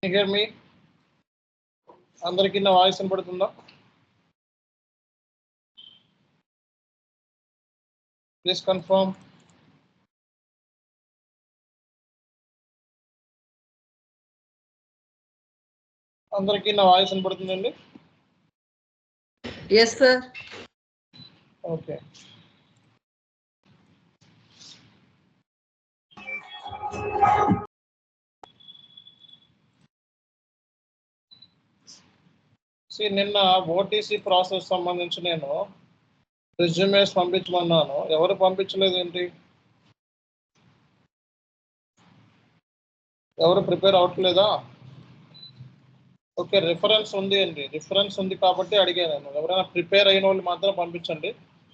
Can you hear me? అందరికి నా voice వినపడుతుందా? Please confirm. అందరికి నా వాయిస్ వినపడుతుందండి? Yes, sir. Okay. నిన్న ఓటీసీ ప్రాసెస్ సంబంధించి నేను రెజ్యూమేస్ పంపించమన్నాను. ఎవరు పంపించలేదు ఏంటి? ఎవరు ప్రిపేర్ అవ్వట్లేదా? ఓకే, రిఫరెన్స్ ఉంది అండి. రిఫరెన్స్ ఉంది కాబట్టి అడిగాను నేను. ఎవరైనా ప్రిపేర్ అయిన వాళ్ళు మాత్రం పంపించండి.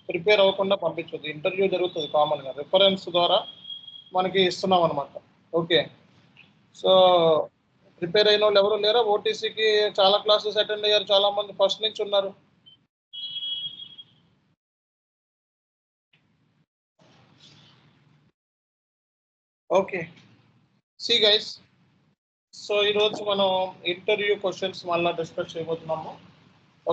ప్రిపేర్ అవ్వకుండా పంపించదు. ఇంటర్వ్యూ జరుగుతుంది కామన్గా. రిఫరెన్స్ ద్వారా మనకి ఇస్తున్నాం అనమాట. ఓకే, సో ప్రిపేర్ అయిన వాళ్ళు ఎవరు లేరా? ఓటీసీకి చాలా క్లాసెస్ అటెండ్ అయ్యారు, చాలా మంది ఫస్ట్ నుంచి ఉన్నారు. ఓకే, సి గైస్, సో ఈరోజు మనం ఇంటర్వ్యూ క్వశ్చన్స్ మళ్ళీ డిస్కస్ చేయబోతున్నాము.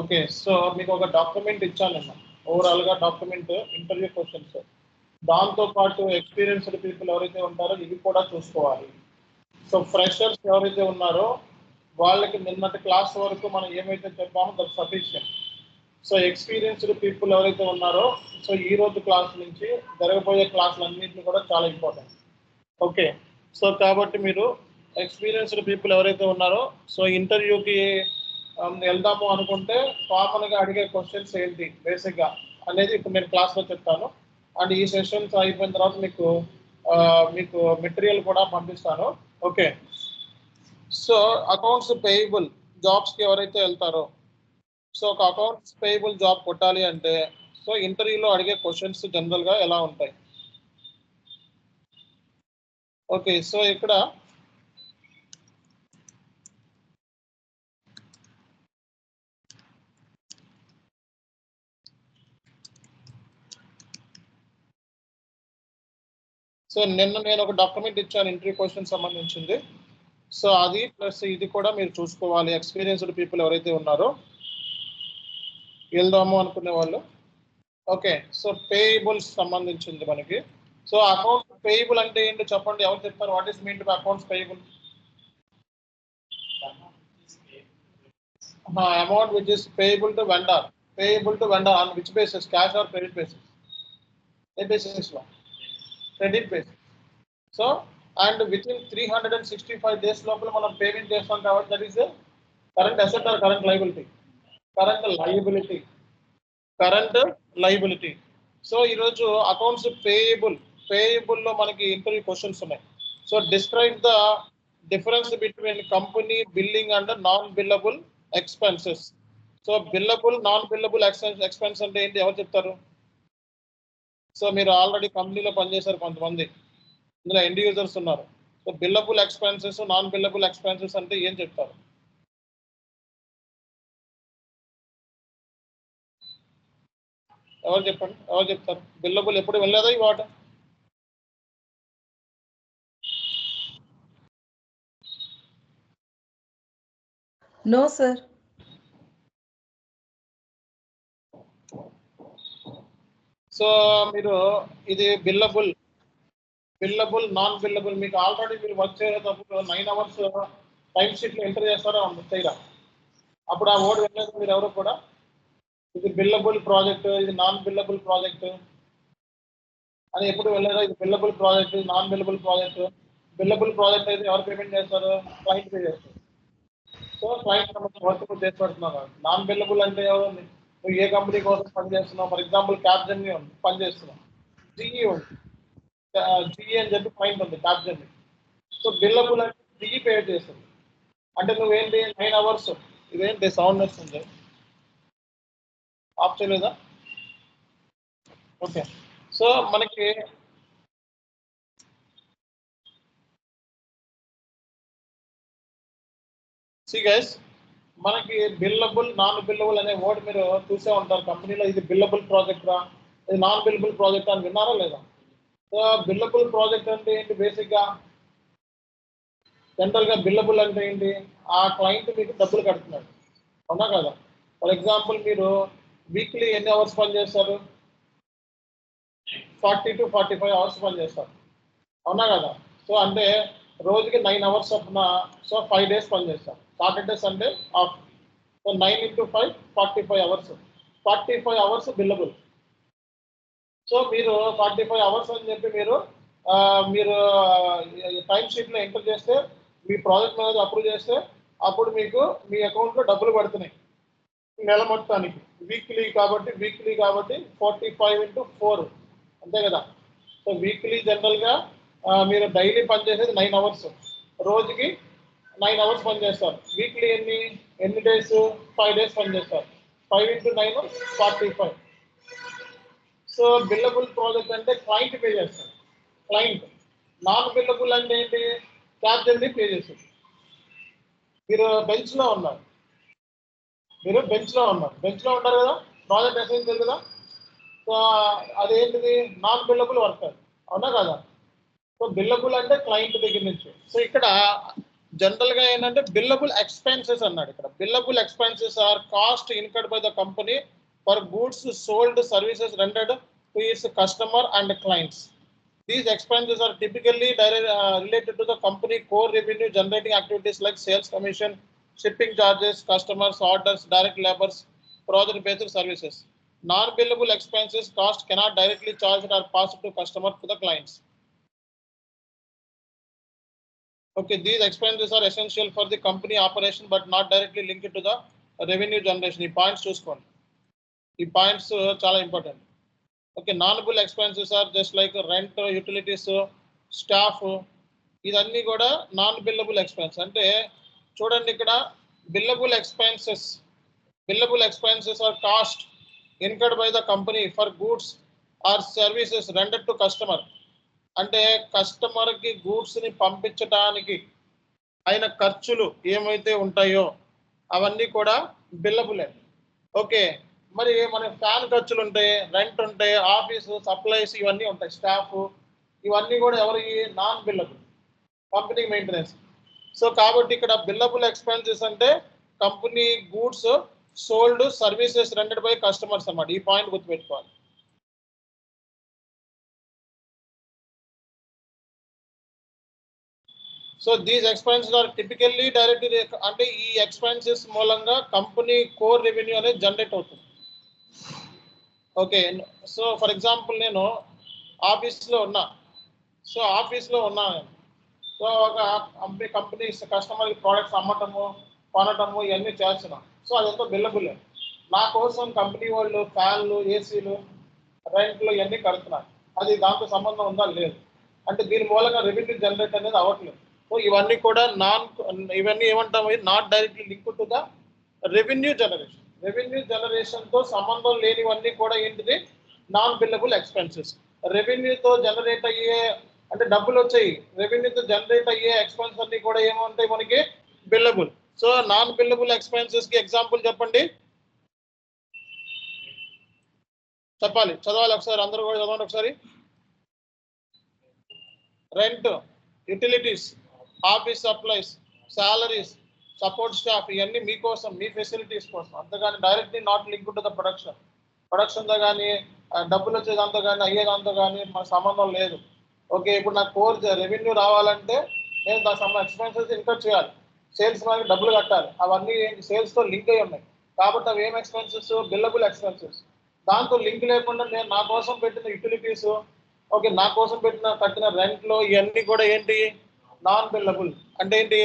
ఓకే, సో మీకు ఒక డాక్యుమెంట్ ఇచ్చాను నేను. ఓవరాల్గా డాక్యుమెంట్ ఇంటర్వ్యూ క్వశ్చన్స్, దాంతోపాటు ఎక్స్పీరియన్స్డ్ పీపుల్ ఎవరైతే ఉంటారో ఇవి కూడా చూసుకోవాలి. సో ఫ్రెషర్స్ ఎవరైతే ఉన్నారో వాళ్ళకి నిన్నటి క్లాస్ వరకు మనం ఏమైతే చెప్పామో that sufficient. So experienced people ఎవరైతే ఉన్నారో సో ఈ రోజు క్లాస్ నుంచి జరగబోయే క్లాసులు అన్నింటినీ కూడా చాలా ఇంపార్టెంట్. ఓకే, సో కాబట్టి మీరు ఎక్స్పీరియన్స్డ్ పీపుల్ ఎవరైతే ఉన్నారో సో ఇంటర్వ్యూకి వెళ్దాము అనుకుంటే కామన్గా అడిగే క్వశ్చన్స్ ఏంటి బేసిక్గా అనేది ఇప్పుడు నేను క్లాస్లో చెప్తాను. అండ్ ఈ సెషన్స్ అయిపోయిన తర్వాత మీకు మెటీరియల్ కూడా పంపిస్తాను. ఓకే, సో అకౌంట్స్ పేయబుల్ జాబ్స్కి ఎవరైతే వెళ్తారో సో ఒక అకౌంట్స్ పేయబుల్ జాబ్ కొట్టాలి అంటే సో ఇంటర్వ్యూలో అడిగే క్వశ్చన్స్ జనరల్గా ఎలా ఉంటాయి? ఓకే, సో ఇక్కడ సో నిన్న నేను ఒక డాక్యుమెంట్ ఇచ్చాను ఇంటర్వ్యూ క్వశ్చన్ సంబంధించింది. సో అది ప్లస్ ఇది కూడా మీరు చూసుకోవాలి. ఎక్స్పీరియన్స్డ్ పీపుల్ ఎవరైతే ఉన్నారో వెళ్దాము అనుకునే వాళ్ళు. ఓకే, సో పేయబుల్స్ సంబంధించింది మనకి. సో అకౌంట్ పేయబుల్ అంటే ఏంటి చెప్పండి, ఎవరు చెప్తారు? What is mean to accounts payable? Amount which is payable to vendor. Payable to vendor on which basis? Cash or credit basis? ఏ బేసిస్లో? Credit basis. So and with in 365 days లోపల మనం payment చేస్తాం కాబట్టి that is current asset or current liability? Current liability. Current liability. So ఈరోజు accounts పేయబుల్లో మనకి interview questions ఉన్నాయి. So describe the difference between company billing and non billable expenses. So billable non billable expense అంటే ఏంటి, ఎవరు చెప్తారు? So మీరు already కంపెనీలో పనిచేశారు కొంతమంది, ఇందులో ఎండ్ యూజర్స్ ఉన్నారు. So billable expenses non billable expenses అంటే ఏం చెప్తారు? ఎవరు చెప్పండి, ఎవరు చెప్తారు? బిల్లబుల్ ఎప్పుడు వెళ్ళలేదా ఈ వాట? No, sir. సో మీరు ఇది బిల్లబుల్ నాన్ బిల్లబుల్ మీకు ఆల్రెడీ మీరు వర్క్ చేసేటప్పుడు 9 hours టైం షీట్లో ఎంటర్ చేస్తారా చేయరా? అప్పుడు ఆ వర్డ్ వెళ్ళలేదు మీరు ఎవరు కూడా. ఇది బిల్లబుల్ ప్రాజెక్ట్, ఇది నాన్ బిల్లబుల్ ప్రాజెక్ట్ అని ఎప్పుడు వెళ్ళారా? ఇది billable project, non billable project. Billable project అయితే ఎవరు పేమెంట్ చేస్తారు? క్లయింట్ పే చేస్తారు. సో క్లయింట్ వర్క్ చేసి పెడుతున్నారు. నాన్ బిల్లబుల్ అంటే ఎవరు? నువ్వు ఏ కంపెనీ కోసం పనిచేస్తున్నావు? ఫర్ ఎగ్జాంపుల్ క్యాప్జెమినీ ఉంది, పనిచేస్తున్నావు. జిఈ ఉంది, జిఈ అని చెప్పి క్లయింట్ ఉంది క్యాప్జెమినీ. సో బిల్లబుల్ అంటే జిఈ పే చేస్తుంది. అంటే నువ్వేంటి 9 hours ఇదేంటి సౌండ్ వస్తుంది, ఆఫ్ చేయలేదా? ఓకే, సో మనకి సి గైస్, మనకి బిల్లబుల్ నాన్ బిల్లబుల్ అనే వర్డ్ మీరు చూసే ఉంటారు కంపెనీలో. ఇది బిల్లబుల్ ప్రాజెక్ట్ రా, ఇది నాన్ బిల్లబుల్ ప్రాజెక్ట్ అని విన్నారా లేదా? సో బిల్లబుల్ ప్రాజెక్ట్ అంటే ఏంటి బేసిక్గా? జనరల్గా బిల్లబుల్ అంటే ఏంటి, ఆ క్లయింట్ మీకు డబ్బులు కడుతున్నాడు, అవునా కదా. ఫర్ ఎగ్జాంపుల్ మీరు వీక్లీ ఎన్ని అవర్స్ పని చేస్తారు, 40 to 45 అవర్స్ పని చేస్తారు, అవునా కదా. సో అంటే రోజుకి 9 అవర్స్ చొప్పున, సో 5 డేస్ పని చేస్తారు, Saturday Sunday off. So 9 into 5 45 hours, 45 hours billable. So మీరు 45 అవర్స్ అని చెప్పి మీరు మీరు టైం షీట్లో ఎంటర్ చేస్తే, మీ ప్రాజెక్ట్ మేనేజర్ అప్రూవ్ చేస్తే, అప్పుడు మీకు మీ అకౌంట్లో డబ్బులు పడుతున్నాయి నెల మొత్తానికి. వీక్లీ కాబట్టి 45 into 4 అంతే కదా. సో వీక్లీ జనరల్గా మీరు డైలీ పనిచేసేది 9 అవర్స్, రోజుకి 9 అవర్స్ పనిచేస్తారు. వీక్లీ ఎన్ని డేస్, 5 డేస్ పనిచేస్తారు. 5 into 9 45. సో బిల్లబుల్ ప్రాజెక్ట్ అంటే క్లయింట్ పే చేస్తారు, క్లయింట్. నాన్ బిల్లబుల్ అంటే ఏంటి, క్యాప్జెన్ని పే చేస్తుంది. మీరు బెంచ్లో ఉన్నారు, బెంచ్లో ఉంటారు కదా, ప్రాజెక్ట్ అసైన్ చేయాలి కదా. సో అదేంటిది, నాన్ బిల్లబుల్ వర్కర్, అవునా కదా. సో బిల్లబుల్ అంటే క్లయింట్ దగ్గర నుంచి. సో ఇక్కడ జనరల్గా ఏంటంటే బిల్లబుల్ ఎక్స్పెన్సెస్ అన్నాడు. ఇక్కడ billable expenses are cost incurred by the company for goods sold, services rendered to its customer and clients. These expenses are typically related to the company core revenue generating activities like sales commission, shipping charges, customers, orders, direct labors, project-based services. Non-billable expenses cost cannot directly charged or passed to customer to the clients. Okay, these expenses are essential for the company operation but not directly linked to the revenue generation. ఈ points చూసుకోండి, ఈ points చాలా important. Okay, non bill expenses are just like rent, utilities, staff, ఇదన్నీ కూడా non billable expense. అంటే చూడండి ఇక్కడ billable expenses are cost incurred by the company for goods or services rendered to customer. అంటే కస్టమర్కి గూడ్స్ని పంపించడానికి అయిన ఖర్చులు ఏమైతే ఉంటాయో అవన్నీ కూడా బిల్లబులే. ఓకే, మరి మన ఫ్యాన్ ఖర్చులు ఉంటాయి, రెంట్ ఉంటాయి, ఆఫీసు సప్లైస్ ఇవన్నీ ఉంటాయి, స్టాఫ్, ఇవన్నీ కూడా ఎవరికి, non billable, company maintenance. So కాబట్టి ఇక్కడ బిల్లబుల్ ఎక్స్పెన్సెస్ అంటే company goods sold, services rendered by customers అన్నమాట. ఈ పాయింట్ గుర్తుపెట్టుకోవాలి. So these expenses are typically direct, అంటే ఈ ఎక్స్పెన్సెస్ మూలంగా కంపెనీ కోర్ రెవెన్యూ అనేది జనరేట్ అవుతుంది. ఓకే, సో ఫర్ ఎగ్జాంపుల్ నేను ఆఫీస్లో ఉన్నా, సో ఒక కంపెనీ కస్టమర్కి ప్రోడక్ట్స్ అమ్మటము, కొనటము ఇవన్నీ చేస్తున్నాం. సో అదంతా బిల్లబుల్. నా కోసం కంపెనీ వాళ్ళు ఫ్యాన్లు, ఏసీలు, రెంట్లు ఇవన్నీ కడుతున్నారు, అది దాంతో సంబంధం ఉందా, లేదు. అంటే దీని మూలంగా రెవెన్యూ జనరేట్ అనేది అవ్వట్లేదు. సో ఇవన్నీ కూడా ఇవన్నీ ఏమంటాము, not directly link to the revenue జనరేషన్తో సంబంధం లేనివన్నీ కూడా ఏంటిది, నాన్ బిల్లబుల్ ఎక్స్పెన్సెస్. రెవెన్యూతో జనరేట్ అయ్యే, అంటే డబ్బులు వచ్చాయి, రెవెన్యూతో జనరేట్ అయ్యే ఎక్స్పెన్స్ అన్ని కూడా ఏముంటాయి మనకి, billable. So non billable expenses కి ఎగ్జాంపుల్ చెప్పండి, చదవాలి ఒకసారి, అందరూ కూడా చదవండి ఒకసారి. Rent, utilities, office supplies, salaries, support staff, ఇవన్నీ మీకోసం, మీ ఫెసిలిటీస్ కోసం, అంతగాని directly not link to the ప్రొడక్షన్తో కానీ డబ్బులు వచ్చేదాంతో కానీ అయ్యేదాంతో కానీ మన సంబంధం లేదు. ఓకే, ఇప్పుడు నాకు కోర్ రెవెన్యూ రావాలంటే నేను దాని ఎక్స్పెన్సెస్ ఇన్కర్ చేయాలి, సేల్స్ మనకి డబ్బులు కట్టాలి, అవన్నీ సేల్స్తో లింక్ అయి ఉన్నాయి. కాబట్టి అవి ఏం ఎక్స్పెన్సెస్, బిల్లబుల్ ఎక్స్పెన్సెస్. దాంతో లింక్ లేకుండా నేను నా కోసం పెట్టిన యూటిలిటీస్, ఓకే, నా కోసం కట్టిన రెంట్లు, ఇవన్నీ కూడా ఏంటి, నాన్ బిల్లబుల్. అంటే ఏంటి,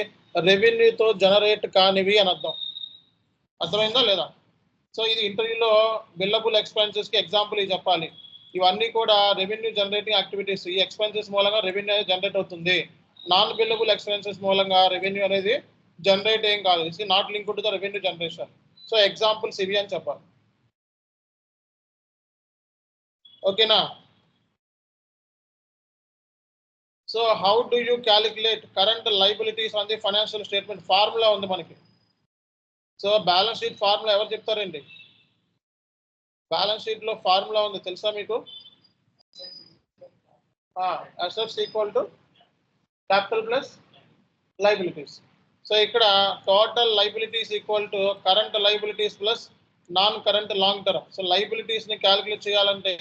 రెవెన్యూతో జనరేట్ కానివి అని అర్థమైందా లేదా. సో ఇది ఇంటర్వ్యూలో బిల్లబుల్ ఎక్స్పెన్సెస్కి ఎగ్జాంపుల్ ఇది చెప్పాలి. ఇవన్నీ కూడా రెవెన్యూ జనరేటింగ్ యాక్టివిటీస్, ఈ ఎక్స్పెన్సెస్ మూలంగా రెవెన్యూ అనేది జనరేట్ అవుతుంది. నాన్ బిల్లబుల్ ఎక్స్పెన్సెస్ మూలంగా రెవెన్యూ అనేది జనరేట్ ఏం కాదు, it's not link to the revenue generation. So examples ఇవి అని చెప్పాలి. ఓకేనా. So how do you calculate current liabilities on the financial statement? Formula ఉంది మనకి. సో బ్యాలెన్స్ షీట్ ఫార్ములా ఎవరు చెప్తారండి? బ్యాలెన్స్ షీట్ లో ఫార్ములా ఉంది, తెలుసా మీకు? Assets equal to capital plus liabilities. So ఇక్కడ total liabilities equal to current liabilities plus non current long term. So లైబిలిటీస్ని క్యాలిక్యులేట్ చేయాలంటే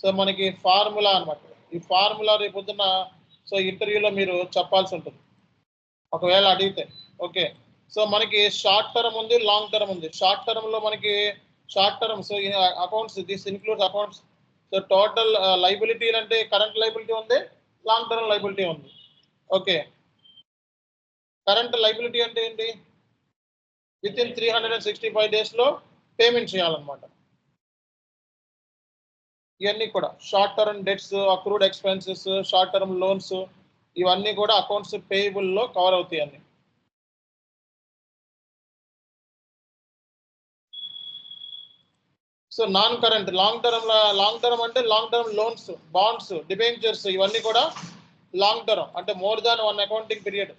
సో మనకి ఫార్ములా అనమాట. ఈ ఫార్ములా రేపు పొద్దున్న సో ఇంటర్వ్యూలో మీరు చెప్పాల్సి ఉంటుంది ఒకవేళ అడిగితే. ఓకే, సో మనకి షార్ట్ టర్మ్ ఉంది, లాంగ్ టర్మ్ ఉంది. షార్ట్ టర్మ్లో మనకి short term so accounts, this includes accounts. So total liability అంటే కరెంట్ లైబిలిటీ ఉంది, లాంగ్ టర్మ్ లైబిలిటీ ఉంది. ఓకే, కరెంట్ లైబిలిటీ అంటే ఏంటి? విత్ ఇన్ 365 డేస్లో పేమెంట్ చేయాలన్నమాట. ఇవన్నీ కూడా short term debts, accrued expenses, short term loans, ఇవన్నీ కూడా అకౌంట్స్ పేయబుల్లో కవర్ అవుతాయి అన్ని. So non current long term అంటే long term loans, bonds, debentures, ఇవన్నీ కూడా లాంగ్ టర్మ్ అంటే మోర్ దాన్ 1 అకౌంటింగ్ పీరియడ్.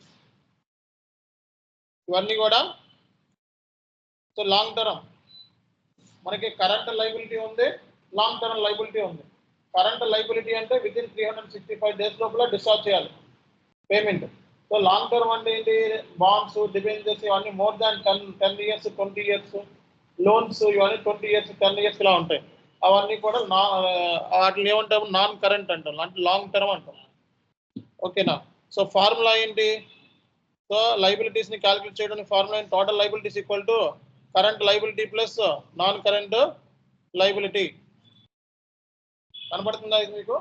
ఇవన్నీ కూడా సో లాంగ్ టర్మ్. మనకి కరెంట్ లైబిలిటీ ఉంది, లాంగ్ టర్మ్ లైబిలిటీ ఉంది. కరెంట్ లైబిలిటీ అంటే విత్ ఇన్ 365 డేస్ లోపల డిశ్చార్జ్ చేయాలి పేమెంట్. సో లాంగ్ టర్మ్ అంటే ఏంటి? బాండ్స్, డిబెంచర్స్, ఇవన్నీ more than 10 years, 20 years, loans ఇవన్నీ 20 ఇయర్స్, 10 ఇయర్స్ ఇలా ఉంటాయి. అవన్నీ కూడా వాటిని ఏమంటాము? నాన్ కరెంట్ అంటాం, అంటే లాంగ్ టర్మ్ అంటాం. ఓకేనా? సో ఫార్ములా ఏంటి? సో లైబిలిటీస్ని క్యాలిక్యులేట్ చేయడానికి ఫార్ములా ఏంటి? Total liabilities equal to current liability plus non current liability. కనబడుతుందా ఇది మీకు?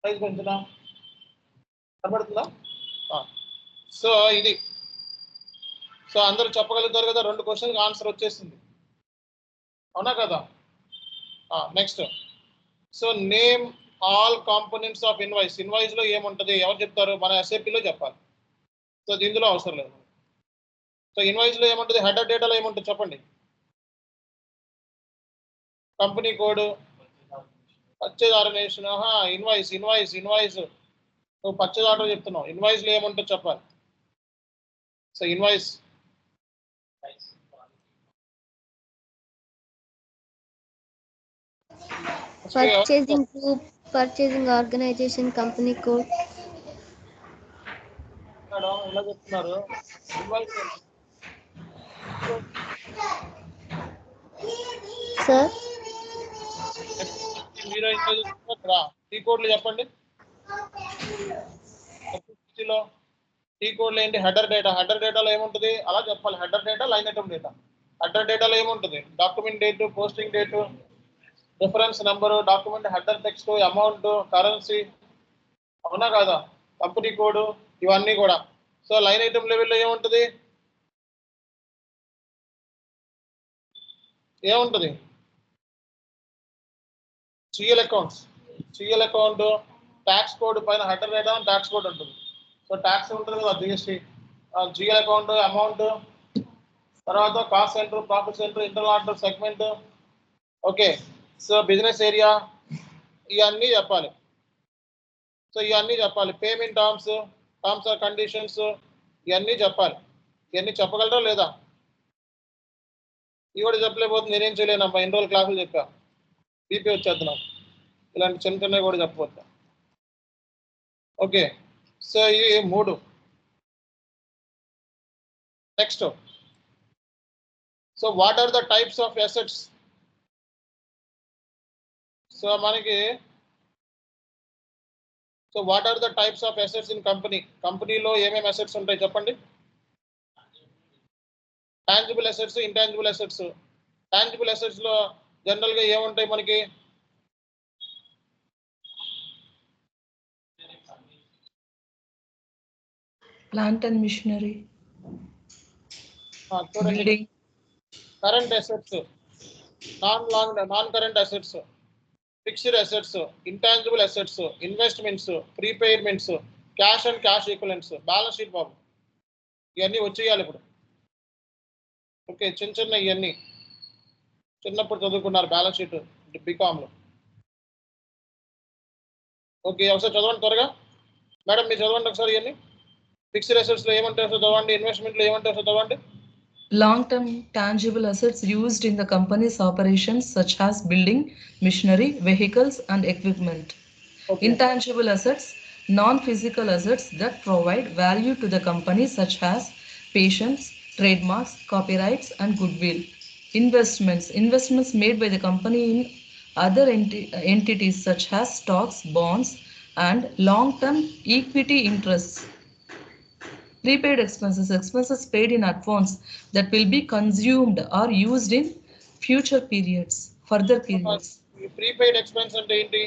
ప్రైజ్ పెంచుదా? కనబడుతుందా? సో ఇది సో అందరూ చెప్పగలుగుతారు కదా, 2 క్వశ్చన్కి ఆన్సర్ వచ్చేసింది, అవునా కదా? Next, so name all components of invoice. ఇన్వాయిస్లో ఏముంటుంది? ఎవరు చెప్తారు? మన ఎస్ఏపీలో చెప్పాలి. సో దీనిలో అవసరం లేదు. సో ఇన్వాయిస్లో ఏముంటుంది? హెడర్ డేటాలో ఏముంటుంది చెప్పండి? Company code, purchase organisation. Invoice నువ్వు పర్చేజ్ ఆర్డర్ చెప్తున్నావు, ఇన్వాయిస్లో ఏముంటుందో చెప్పాలి. So invoice purchasing group, purchasing organization, company code. ఇలా చెప్తున్నారు. ఇన్వాయిస్ Sir, మీరు టీ కోడ్లు చెప్పండి. టీ కోడ్లు ఏంటి? హెడర్ డేటాలో ఏముంటుంది? అలా చెప్పాలి. Header data, line item data. Header డేటాలో ఏముంటుంది? Document date, posting date, reference number, document header text, amount, currency, అవునా కాదా? కంపెనీ కోడ్, ఇవన్నీ కూడా. సో లైన్ ఐటమ్ లెవెల్లో ఏముంటుంది? సిఎల్ అకౌంట్, ట్యాక్స్ కోడ్ పైన హెడర్ డేటా, ట్యాక్స్ కోడ్ ఉంటుంది. సో ట్యాక్స్ ఉంటుంది కదా, జిఎస్టీ, జిఎల్ అకౌంట్, అమౌంట్, తర్వాత cost centre, profit centre, internal order, segment. Okay, so business area, ఇవన్నీ చెప్పాలి. సో ఇవన్నీ చెప్పాలి. పేమెంట్ టర్మ్స్ ఆర్ కండిషన్స్, ఇవన్నీ చెప్పాలి. ఇవన్నీ చెప్పగలరా లేదా? ఇవి కూడా చెప్పలేకపోతే నేనేం చేయలేనమ్మా. ఎన్ని రోజులు క్లాసులు చెప్పా, బీపీ వచ్చేద్దు నాకు. ఇలాంటి చిన్నవి కూడా చెప్పవద్దా? ఓకే, సో ఇవి 3. Next, so what are the types of assets? So మనకి what are the types of assets in కంపెనీలో ఏమేమి అసెట్స్ ఉంటాయి చెప్పండి? Tangible assets, intangible assets. Tangible assets లో జనరల్ గా ఏముంటాయి మనకి? Plant and machinery. Building. Current assets, non current assets, fixed assets, intangible assets, investments, prepayments, cash and cash equivalents. Balance sheet బాబు, ఇవన్నీ వచ్చేయాలి ఇప్పుడు. ఓకే, చిన్న ఇవన్నీ చిన్నప్పుడు చదువుకున్నారు బ్యాలెన్స్ షీట్ బీకామ్లో. ఓకే, ఒకసారి చదవండి త్వరగా. మేడం మీరు చదవండి ఒకసారి ఇవన్నీ. ఫిక్స్డ్ అసెట్స్లో ఏమంటారో చదవండి, ఇన్వెస్ట్మెంట్లో ఏమంటారో చదవండి. Long-term tangible assets used in the company's operations such as building, machinery, vehicles and equipment. Okay. Intangible assets, non-physical assets that provide value to the company such as patents, trademarks, copyrights, and goodwill. Investments made by the company in other entities such as stocks, bonds, and long-term equity interests. Prepaid expenses paid in advance that will be consumed or used in future periods, further periods. Prepaid expense అంటే ఏంటి?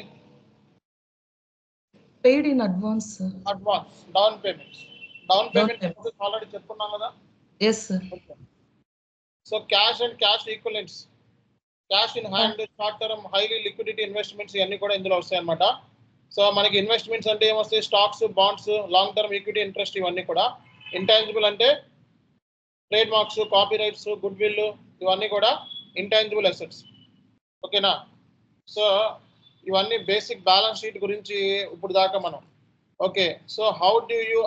Paid in advance, sir. Advance, down payments. Down payment payment. Already చెప్పుకున్నాం కదా. Yes, sir. So cash and cash equivalents, cash in hand, short term, highly liquidity investments ఇవన్నీ కూడా ఇందులో వస్తాయి అన్నమాట. So మనకి ఇన్వెస్ట్మెంట్స్ అంటే ఏమొస్తాయి? Stocks, bonds, long term equity interest, ఇవన్నీ కూడా. ఇంటాంజిబుల్ అంటే trade marks, copy rights, good will, ఇవన్నీ కూడా ఇంటాంజిబుల్ అసెట్స్. ఓకేనా? సో ఇవన్నీ బేసిక్ బ్యాలెన్స్ షీట్ గురించి ఇప్పుడు దాకా మనం. Okay, so how do you,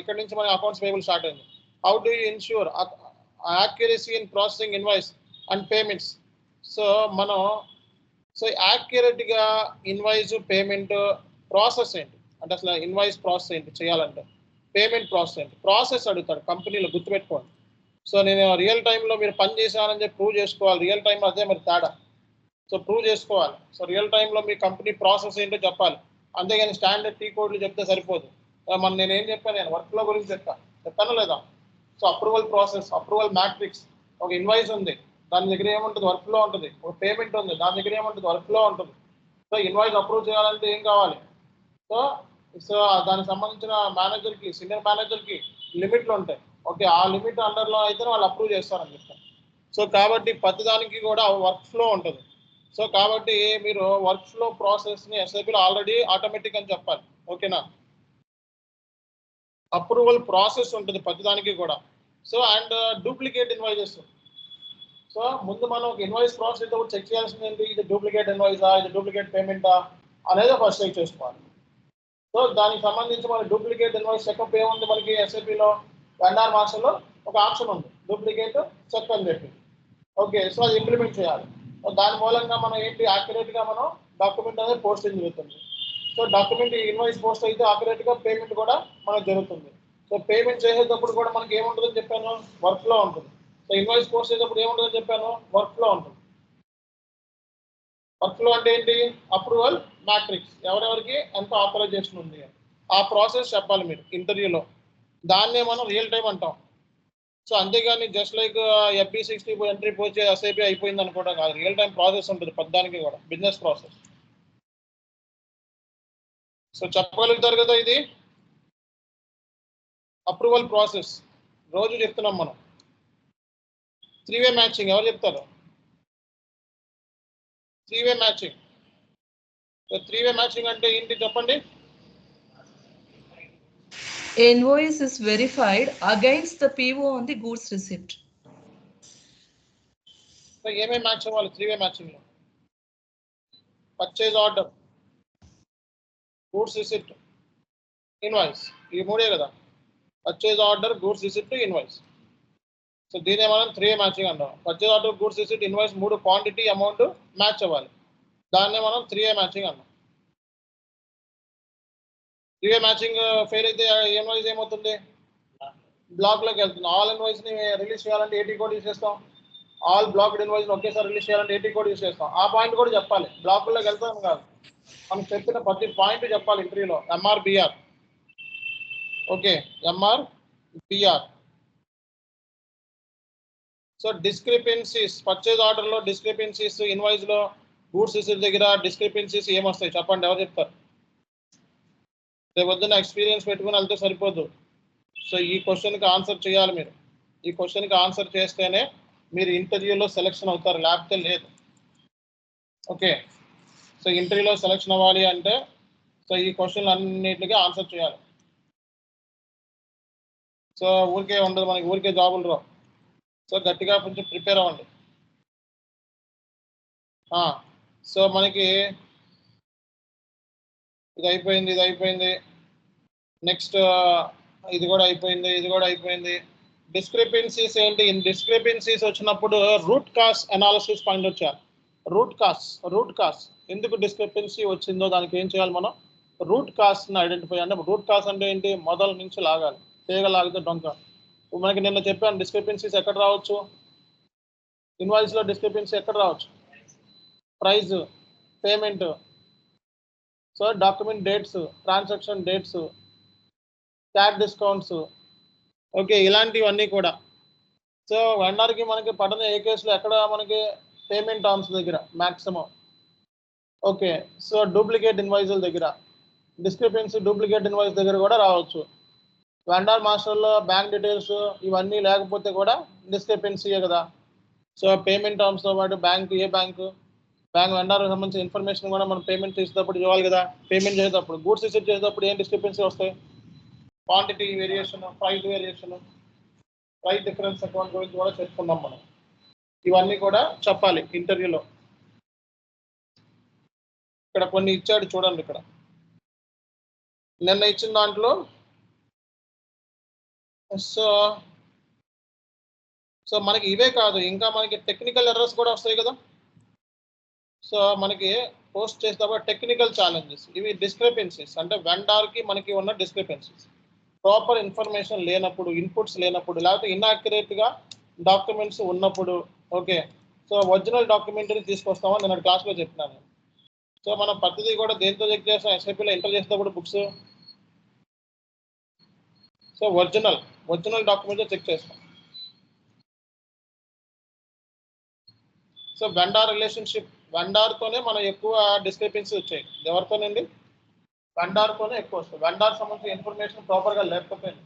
ఇక్కడ నుంచి మన అకౌంట్స్ పేబుల్ స్టార్ట్ అయింది. How do you ensure accuracy in processing invoice and payments? So మనం యాక్యురేట్గా ఇన్వాయిస్, పేమెంట్ ప్రాసెస్ ఏంటి అంటే, అసలు ఇన్వాయిస్ ప్రాసెస్ ఏంటి చేయాలంటే, పేమెంట్ ప్రాసెస్ ఏంటి, ప్రాసెస్ అడుగుతాడు కంపెనీలో, గుర్తుపెట్టుకోండి. సో నేను రియల్ టైంలో మీరు పని చేశానని చెప్పి ప్రూవ్ చేసుకోవాలి. రియల్ టైం అదే మరి తేడా. సో ప్రూవ్ చేసుకోవాలి. సో రియల్ టైంలో మీ కంపెనీ ప్రాసెస్ ఏంటో చెప్పాలి. అంతేగాని స్టాండర్డ్ టీ కోడ్లు చెప్తే సరిపోదు. మనం నేనేం చెప్పాను, నేను వర్క్ఫ్లో గురించి చెప్పాను లేదా? So approval process, approval matrix, ఒక ఇన్వాయిస్ ఉంది, దాని దగ్గర ఏముంటుంది? వర్క్ఫ్లో ఉంటుంది. ఒక పేమెంట్ ఉంది, దాని దగ్గర ఏముంటుంది? వర్క్ఫ్లో ఉంటుంది. సో ఇన్వాయిస్ అప్రూవ్ చేయాలంటే ఏం కావాలి? సో దానికి సంబంధించిన మేనేజర్కి, సీనియర్ మేనేజర్కి లిమిట్లు ఉంటాయి. ఓకే, ఆ లిమిట్ అండర్లో అయితే వాళ్ళు అప్రూవ్ చేస్తారని చెప్తారు. సో కాబట్టి ప్రతిదానికి కూడా వర్క్ ఫ్లో ఉంటుంది. సో కాబట్టి మీరు వర్క్ ఫ్లో ప్రాసెస్ని ఎస్ఐపిలో ఆల్రెడీ ఆటోమేటిక్ అని చెప్పాలి. ఓకేనా? అప్రూవల్ ప్రాసెస్ ఉంటుంది ప్రతిదానికి కూడా. So and duplicate invoices. So ముందు మనం ఒక ఇన్వాయిస్ ప్రాసెస్ అయితే చెక్ చేయాల్సింది ఏంటి? ఇది డూప్లికేట్ ఇన్వాయిసా, ఇది డూప్లికేట్ పేమెంటా అనేది ఫస్ట్ చెక్ చేసుకోవాలి. సో దానికి సంబంధించి మన డూప్లికేట్ ఇన్వాయిస్ చెకప్ ఏముంది మనకి ఎస్ఐపిలో? వెండార్ మాస్టర్లో ఒక ఆప్షన్ ఉంది, డూప్లికేట్ చెక్ అని చెప్పి. ఓకే, సో అది ఇంప్లిమెంట్ చేయాలి. దాని మూలంగా మనం ఏంటి, యాక్యురేట్గా మనం డాక్యుమెంట్ అనేది పోస్టింగ్ జరుగుతుంది. సో డాక్యుమెంట్ ఇన్వాయిస్ పోస్ట్ అయితే యాక్యురేట్గా పేమెంట్ కూడా మనకు జరుగుతుంది. సో పేమెంట్ చేసేటప్పుడు కూడా మనకి ఏముంటుందని చెప్పాను? వర్క్లో ఉంటుంది. సో ఇన్వాయిస్ పోస్ట్ చేసేటప్పుడు ఏముంటుందని చెప్పాను? వర్క్లో ఉంటుంది. వర్క్లో అంటే ఏంటి? అప్రూవల్ మ్యాట్రిక్స్, ఎవరెవరికి ఎంత ఆథరైజేషన్ ఉంది ఆ ప్రాసెస్ చెప్పాలి మీరు ఇంటర్వ్యూలో. దాన్నే మనం రియల్ టైం అంటాం. సో అంతేగాని just like FB60 entry post SIP అయిపోయింది అనుకోవడం కాదు. రియల్ టైం ప్రాసెస్ ఉంటుంది పద్దానికి కూడా, బిజినెస్ ప్రాసెస్. సో చెప్పగలుగుతారు కదా ఇది అప్రూవల్ ప్రాసెస్. రోజు చెప్తున్నాం మనం. 3-way మ్యాచింగ్ ఎవరు చెప్తారు? 3-way matching. So 3-way matching అంటే ఏంటి చెప్పండి? Invoice is verified against the PO on the goods receipt. So ఏమేమి మ్యాచ్ అవ్వాలి 3-way మ్యాచింగ్లో? Purchase order, goods receipt, invoice, ఈ మూడే కదా. Purchase order, goods receipt, invoice. So దీనే మనం 3-way మ్యాచింగ్ అంటాం. Purchase order, goods receipt, invoice మూడు క్వాంటిటీ, అమౌంట్ మ్యాచ్ అవ్వాలి. దాన్నే మనం 3-way మ్యాచింగ్ అన్నాం. 3-way మ్యాచింగ్ ఫెయిల్ అయితే ఇన్వాయిస్ ఏమవుతుంది? బ్లాక్లోకి వెళ్తుంది. ఆల్ ఇన్వాయిస్ని రిలీజ్ చేయాలంటే AT కోడ్ యూజ్ చేస్తాం. ఆల్ బ్లాక్డ్ ఇన్వాయిస్ని ఒకేసారి రిలీజ్ చేయాలంటే AT కోడ్ యూజ్ చేస్తాం. ఆ పాయింట్ కూడా చెప్పాలి. బ్లాక్లోకి వెళ్తాం కాదు, మనం చెప్పిన ప్రతి పాయింట్ చెప్పాలి ఇంటర్వ్యూలో. MRBR. Okay, MRBR. So discrepancies, purchase ఆర్డర్లో డిస్క్రిపెన్సీస్, ఇన్వాయిస్లో, గూడ్స్ రిసిప్ట్ దగ్గర డిస్క్రిపెన్సీస్ ఏమొస్తాయి చెప్పండి, ఎవరు చెప్తారు? రేపు వద్దున ఎక్స్పీరియన్స్ పెట్టుకుని వెళ్తే సరిపోదు. సో ఈ క్వశ్చన్కి ఆన్సర్ చేయాలి మీరు. ఈ క్వశ్చన్కి ఆన్సర్ చేస్తేనే మీరు ఇంటర్వ్యూలో సెలెక్షన్ అవుతారు, లేకపోతే లేదు. ఓకే, సో ఇంటర్వ్యూలో సెలెక్షన్ అవ్వాలి అంటే సో ఈ క్వశ్చన్లు అన్నిటికీ ఆన్సర్ చేయాలి. సో ఊరికే ఉండదు మనకి, ఊరికే జాబులు రావు. సో గట్టిగా కొంచెం ప్రిపేర్ అవ్వండి. సో మనకి ఇది అయిపోయింది, నెక్స్ట్ ఇది కూడా అయిపోయింది. డిస్క్రిపెన్సీస్ ఏంటి? డిస్క్రిపెన్సీస్ వచ్చినప్పుడు రూట్ కాస్ అనాలిసిస్ పాయింట్ వచ్చారు. రూట్ కాస్ ఎందుకు డిస్క్రిపెన్సీ వచ్చిందో దానికి ఏం చేయాలి మనం? రూట్ కాస్ట్ని ఐడెంటిఫై అంటే రూట్ కాస్ట్ అంటే ఏంటి, మొదల నుంచి లాగాలి, తీగ లాగితే డొంక. మనకి నిన్న చెప్పాను డిస్క్రిపెన్సీస్ ఎక్కడ రావచ్చు, ఇన్వాయిస్లో డిస్క్రిపెన్సీ ఎక్కడ రావచ్చు, price, payment, so document dates, transaction dates, cat discounts, okay, ఇలాంటివన్నీ కూడా. సో వెండర్కి మనకి పడిన ఏ కేసులో ఎక్కడ మనకి పేమెంట్ టర్మ్స్ దగ్గర మ్యాక్సిమం, ఓకే. సో డూప్లికేట్ ఇన్వాయిస్ల దగ్గర, డిస్క్రిపెన్సీ డూప్లికేట్ ఇన్వాయిస్ దగ్గర కూడా రావచ్చు. వెండర్ మాస్టర్లో బ్యాంక్ డీటెయిల్స్ ఇవన్నీ లేకపోతే కూడా డిస్క్రిపెన్సీయే కదా. సో పేమెంట్ టర్మ్స్తో పాటు బ్యాంక్, ఏ బ్యాంకు, బ్యాంక్ వెండర్కి సంబంధించిన ఇన్ఫర్మేషన్ కూడా మనం పేమెంట్ చేసేటప్పుడు ఇవ్వాలి కదా. పేమెంట్ చేసేటప్పుడు, గూడ్స్ రిసీవ్ చేసేటప్పుడు ఏం డిస్క్రిపెన్సీ వస్తాయి, quantity variation, price variation, price difference account గురించి కూడా చెప్పుకున్నాం మనం. ఇవన్నీ కూడా చెప్పాలి ఇంటర్వ్యూలో. ఇక్కడ కొన్ని ఇచ్చాడు చూడండి. ఇక్కడ నిన్న ఇచ్చిన దాంట్లో సో మనకి ఇవే కాదు, ఇంకా మనకి టెక్నికల్ ఎర్రర్స్ కూడా వస్తాయి కదా. సో మనకి పోస్ట్ చేసేటప్పుడు టెక్నికల్ ఛాలెంజెస్, ఇవి డిస్క్రిపెన్సీస్ అంటే వెండర్కి మనకి ఉన్న డిస్క్రిపెన్సీస్. ప్రాపర్ ఇన్ఫర్మేషన్ లేనప్పుడు, ఇన్పుట్స్ లేనప్పుడు, లేకపోతే ఇన్యాక్యురేట్గా డాక్యుమెంట్స్ ఉన్నప్పుడు, ఓకే. సో ఒరిజినల్ డాక్యుమెంట్ని తీసుకొస్తామని నేను క్లాస్లో చెప్పినాను. సో మనం ప్రతిదీ కూడా దేంతో చెక్ చేస్తాం, ఎస్ఐపిలో ఎంటర్ చేసేటప్పుడు బుక్స్, సో ఒరిజినల్ డాక్యుమెంట్తో చెక్ చేస్తాం. సో వెండర్ రిలేషన్షిప్, వెండర్తోనే మనం ఎక్కువ డిస్క్రిపెన్సీ వచ్చాయి. ఎవరితోనండి, వెండర్తోనే ఎక్కువ వస్తుంది. వెండర్ సంబంధించిన ఇన్ఫర్మేషన్ ప్రాపర్గా లేకపోయింది.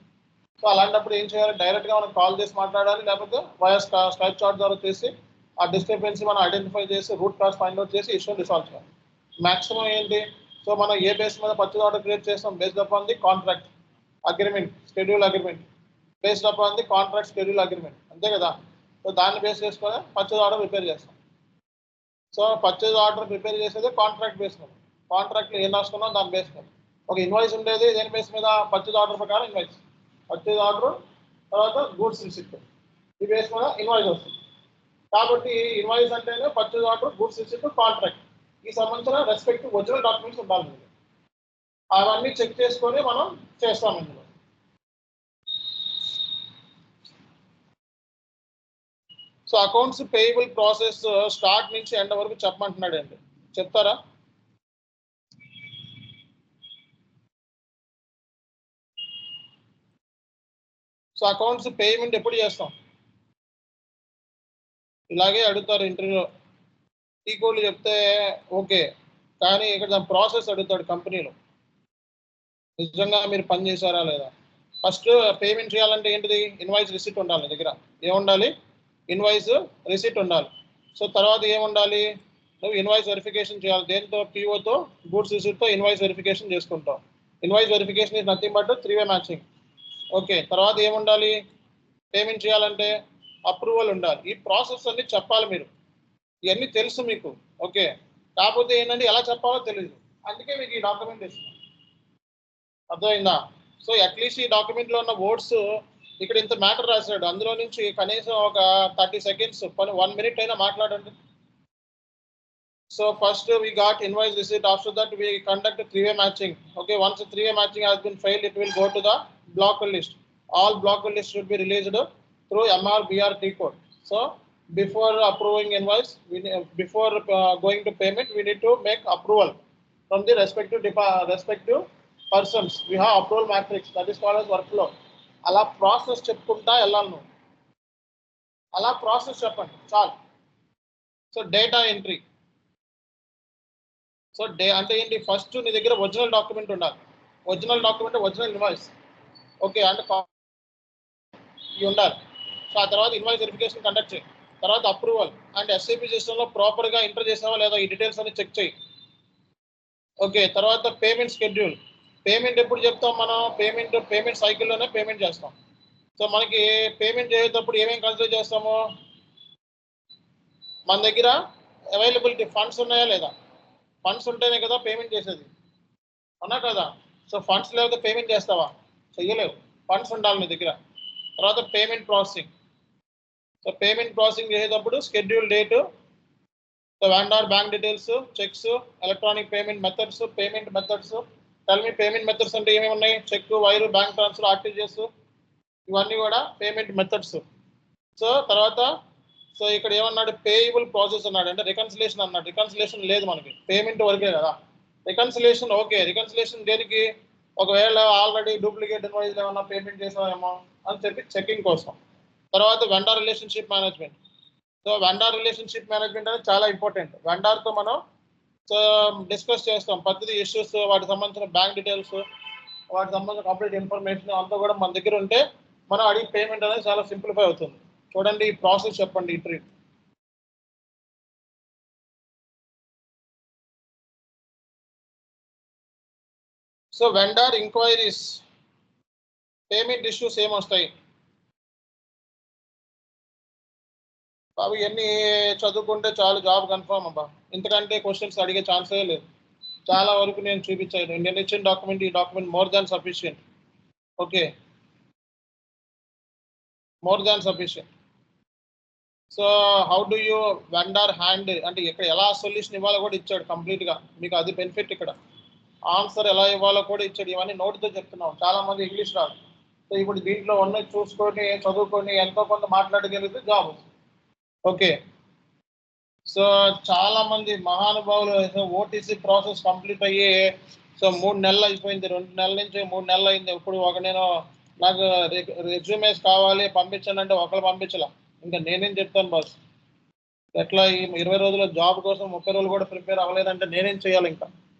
సో అలాంటప్పుడు ఏం చేయాలి, డైరెక్ట్గా మనం కాల్ చేసి మాట్లాడాలి, లేకపోతే వయా స్కైప్ చాట్ ద్వారా చేసి ఆ డిస్క్రిపెన్సీ మనం ఐడెంటిఫై చేసి రూట్ కాజ్ ఫైండ్ అవుట్ చేసి ఇష్యూ రిసాల్వ్ చేయాలి. మ్యాక్సిమం ఏంటి, సో మనం ఏ బేస్ మీద పర్చేజ్ ఆర్డర్ క్రియేట్ చేస్తాం, based upon the contract agreement, schedule agreement, based upon the contract schedule agreement, అంతే కదా. సో దాన్ని బేస్ చేసుకొని పర్చేజ్ ఆర్డర్ ప్రిపేర్ చేస్తాం. సో పర్చేజ్ ఆర్డర్ ప్రిపేర్ చేసేది కాంట్రాక్ట్ బేస్ మీద, కాంట్రాక్ట్లో ఏం రాసుకున్నాం దాని బేస్ మీద. ఒక ఇన్వాయిస్ ఉండేది దేని బేస్ మీద, పర్చేజ్ ఆర్డర్ ప్రకారం ఇన్వాయిస్, పర్చేజ్ ఆర్డర్ తర్వాత గూడ్స్ రిసిప్ట్, ఈ బేస్ మీద ఇన్వాయిస్ వస్తుంది. కాబట్టి ఇన్వాయిస్ అంటేనే purchase order, goods receipt, contract, ఈ సంబంధించిన రెస్పెక్టివ్ ఒరిజినల్ డాక్యుమెంట్స్ ఉండాలి. అవన్నీ చెక్ చేసుకొని మనం చేస్తాం ఇందులో. So accounts payable process start నుంచి ఎండ్ వరకు చెప్పమంటున్నాడు అండి, చెప్తారా? సో అకౌంట్స్ పేమెంట్ ఎప్పుడు చేస్తాం, ఇలాగే అడుగుతారు ఇంటర్వ్యూలో. ఈ కోడ్లు చెప్తే ఓకే, కానీ ఇక్కడ దాని ప్రాసెస్ అడుగుతాడు కంపెనీలో, నిజంగా మీరు పని చేశారా లేదా. ఫస్ట్ పేమెంట్ చేయాలంటే ఏంటిది, ఇన్వాయిస్ రిసిప్ట్ ఉండాలి దగ్గర. ఏముండాలి, ఇన్వాయిస్ రిసిప్ట్ ఉండాలి. సో తర్వాత ఏముండాలి, నువ్వు ఇన్వాయిస్ వెరిఫికేషన్ చేయాలి. దేంతో, పిఓతో, గూడ్స్ రిసిప్ట్తో ఇన్వాయిస్ వెరిఫికేషన్ చేసుకుంటావు. Invoice verification is nothing but 3-way matching, okay. తర్వాత ఏముండాలి, పేమెంట్ చేయాలంటే అప్రూవల్ ఉండాలి. ఈ ప్రాసెస్ అన్ని చెప్పాలి మీరు, ఇవన్నీ తెలుసు మీకు, ఓకే. కాకపోతే ఏంటంటే ఎలా చెప్పాలో తెలియదు, అందుకే మీకు ఈ డాక్యుమెంట్ ఇస్తున్నాం, అర్థమైందా. సో అట్లీస్ట్ ఈ డాక్యుమెంట్లో ఉన్న వర్డ్స్ ఇక్కడ ఇంత మ్యాటర్ రాశాడు, అందులో నుంచి కనీసం ఒక 30 seconds 1 minute అయినా మాట్లాడండి. So first we got invoice receipt, after that we conduct 3-way matching, okay. Once 3-way matching has been failed, it will go to the block list. All block list should be released through MRBRT code. So before approving invoice, before going to payment, we need to make approval from the respective persons. We have approval matrix, that is called as workflow. అలా process చెప్పుకుంటా వెళ్ళాలి నువ్వు, అలా process చెప్పండి చాలు. So data entry, so అంటే ఏంటి, first నీ దగ్గర ఒరిజినల్ డాక్యుమెంట్ ఉండాలి. Original document, original invoice, okay, అంటే ఇవి ఉండాలి. సో ఆ తర్వాత ఇన్వాయిస్ వెరిఫికేషన్ కండక్ట్ చేయి, తర్వాత అప్రూవల్ అండ్ ఎస్ఐపి సిస్టంలో ప్రాపర్గా ఎంటర్ చేసావా లేదా ఈ డీటెయిల్స్ అన్ని చెక్ చేయి, ఓకే. తర్వాత పేమెంట్ షెడ్యూల్, పేమెంట్ ఎప్పుడు చెప్తాం మనం, పేమెంట్ సైకిల్లోనే పేమెంట్ చేస్తాం. సో మనకి పేమెంట్ చేసేటప్పుడు ఏమేమి కన్సిడర్ చేస్తాము, మన దగ్గర అవైలబిలిటీ ఫండ్స్ ఉన్నాయా లేదా, ఫండ్స్ ఉంటేనే కదా పేమెంట్ చేసేది, అవునా కదా. సో ఫండ్స్ లేకపోతే పేమెంట్ చేస్తావా, చెయ్యలేవు, ఫండ్స్ ఉండాలి నీ దగ్గర. తర్వాత payment processing, so payment processing చేసేటప్పుడు schedule date, so vendor bank details, cheques, electronic payment methods, tell me payment methods అంటే ఏమేమి ఉన్నాయి? Cheque, wire, bank transfer, RTGS, ఇవన్నీ కూడా పేమెంట్ మెథడ్స్. సో తర్వాత సో ఇక్కడ ఏమన్నాడు? పేయబుల్ ప్రాసెస్ అన్నాడు, అంటే రికన్సిలేషన్ అన్నాడు. రికన్సిలేషన్ లేదు మనకి, పేమెంట్ వరకే కదా. రికన్సిలేషన్ ఓకే, రికన్సిలేషన్ దేనికి? ఒకవేళ ఆల్రెడీ డూప్లికేట్ ఇన్వాయిస్ ఏమన్నా పేమెంట్ చేసామేమో అని చెప్పి చెకింగ్ కోసం. తర్వాత vendor relationship management. So vendor relationship management అనేది చాలా ఇంపార్టెంట్. వెండర్తో మనం సో డిస్కస్ చేస్తాం ప్రతిదీ ఇష్యూస్, వాటికి సంబంధించిన బ్యాంక్ డీటెయిల్స్, వాటికి సంబంధించిన కంప్లీట్ ఇన్ఫర్మేషన్ అంతా కూడా మన దగ్గర ఉంటే మనం అడిగి పేమెంట్ అనేది చాలా సింప్లిఫై అవుతుంది. చూడండి ఈ ప్రాసెస్ చెప్పండి. ఈ treat so vendor enquiries, payment issues ఏమొస్తాయి బాబు? ఇవన్నీ చదువుకుంటే చాలు, జాబ్ కన్ఫర్మ్ అబ్బా. ఇంతకంటే క్వశ్చన్స్ అడిగే ఛాన్సే లేదు. చాలా వరకు నేను చూపించాను. నేను ఇచ్చిన డాక్యుమెంట్, ఈ document more than sufficient. Okay, more than sufficient. So how do you vendor hand అంటే ఇక్కడ ఎలా సొల్యూషన్ ఇవ్వాలో కూడా ఇచ్చాడు కంప్లీట్గా. మీకు అది బెనిఫిట్. ఇక్కడ ఆన్సర్ ఎలా ఇవ్వాలో కూడా ఇచ్చాడు. ఇవన్నీ నోట్తో చెప్తున్నాం. చాలా మంది ఇంగ్లీష్ రాదు. సో ఇప్పుడు దీంట్లో ఉన్న చూసుకొని చదువుకొని ఎంతో కొంత మాట్లాడగలిగితే జాబ్. ఓకే, సో చాలా మంది మహానుభావులు ఓటీసీ ప్రాసెస్ కంప్లీట్ అయ్యి సో 3 నెలలు అయిపోయింది, 2 నెలల నుంచి 3 నెలలు అయింది. ఇప్పుడు నేను నాకు రెజ్యూమేస్ కావాలి పంపించండి అంటే ఒకరు పంపించలే. ఇంకా నేనేం చెప్తాను బాస్? ఎట్లా ఈ 20 రోజుల జాబ్ కోసం 30 రోజులు కూడా ప్రిపేర్ అవ్వలేదంటే నేనేం చేయాలి? ఇంకా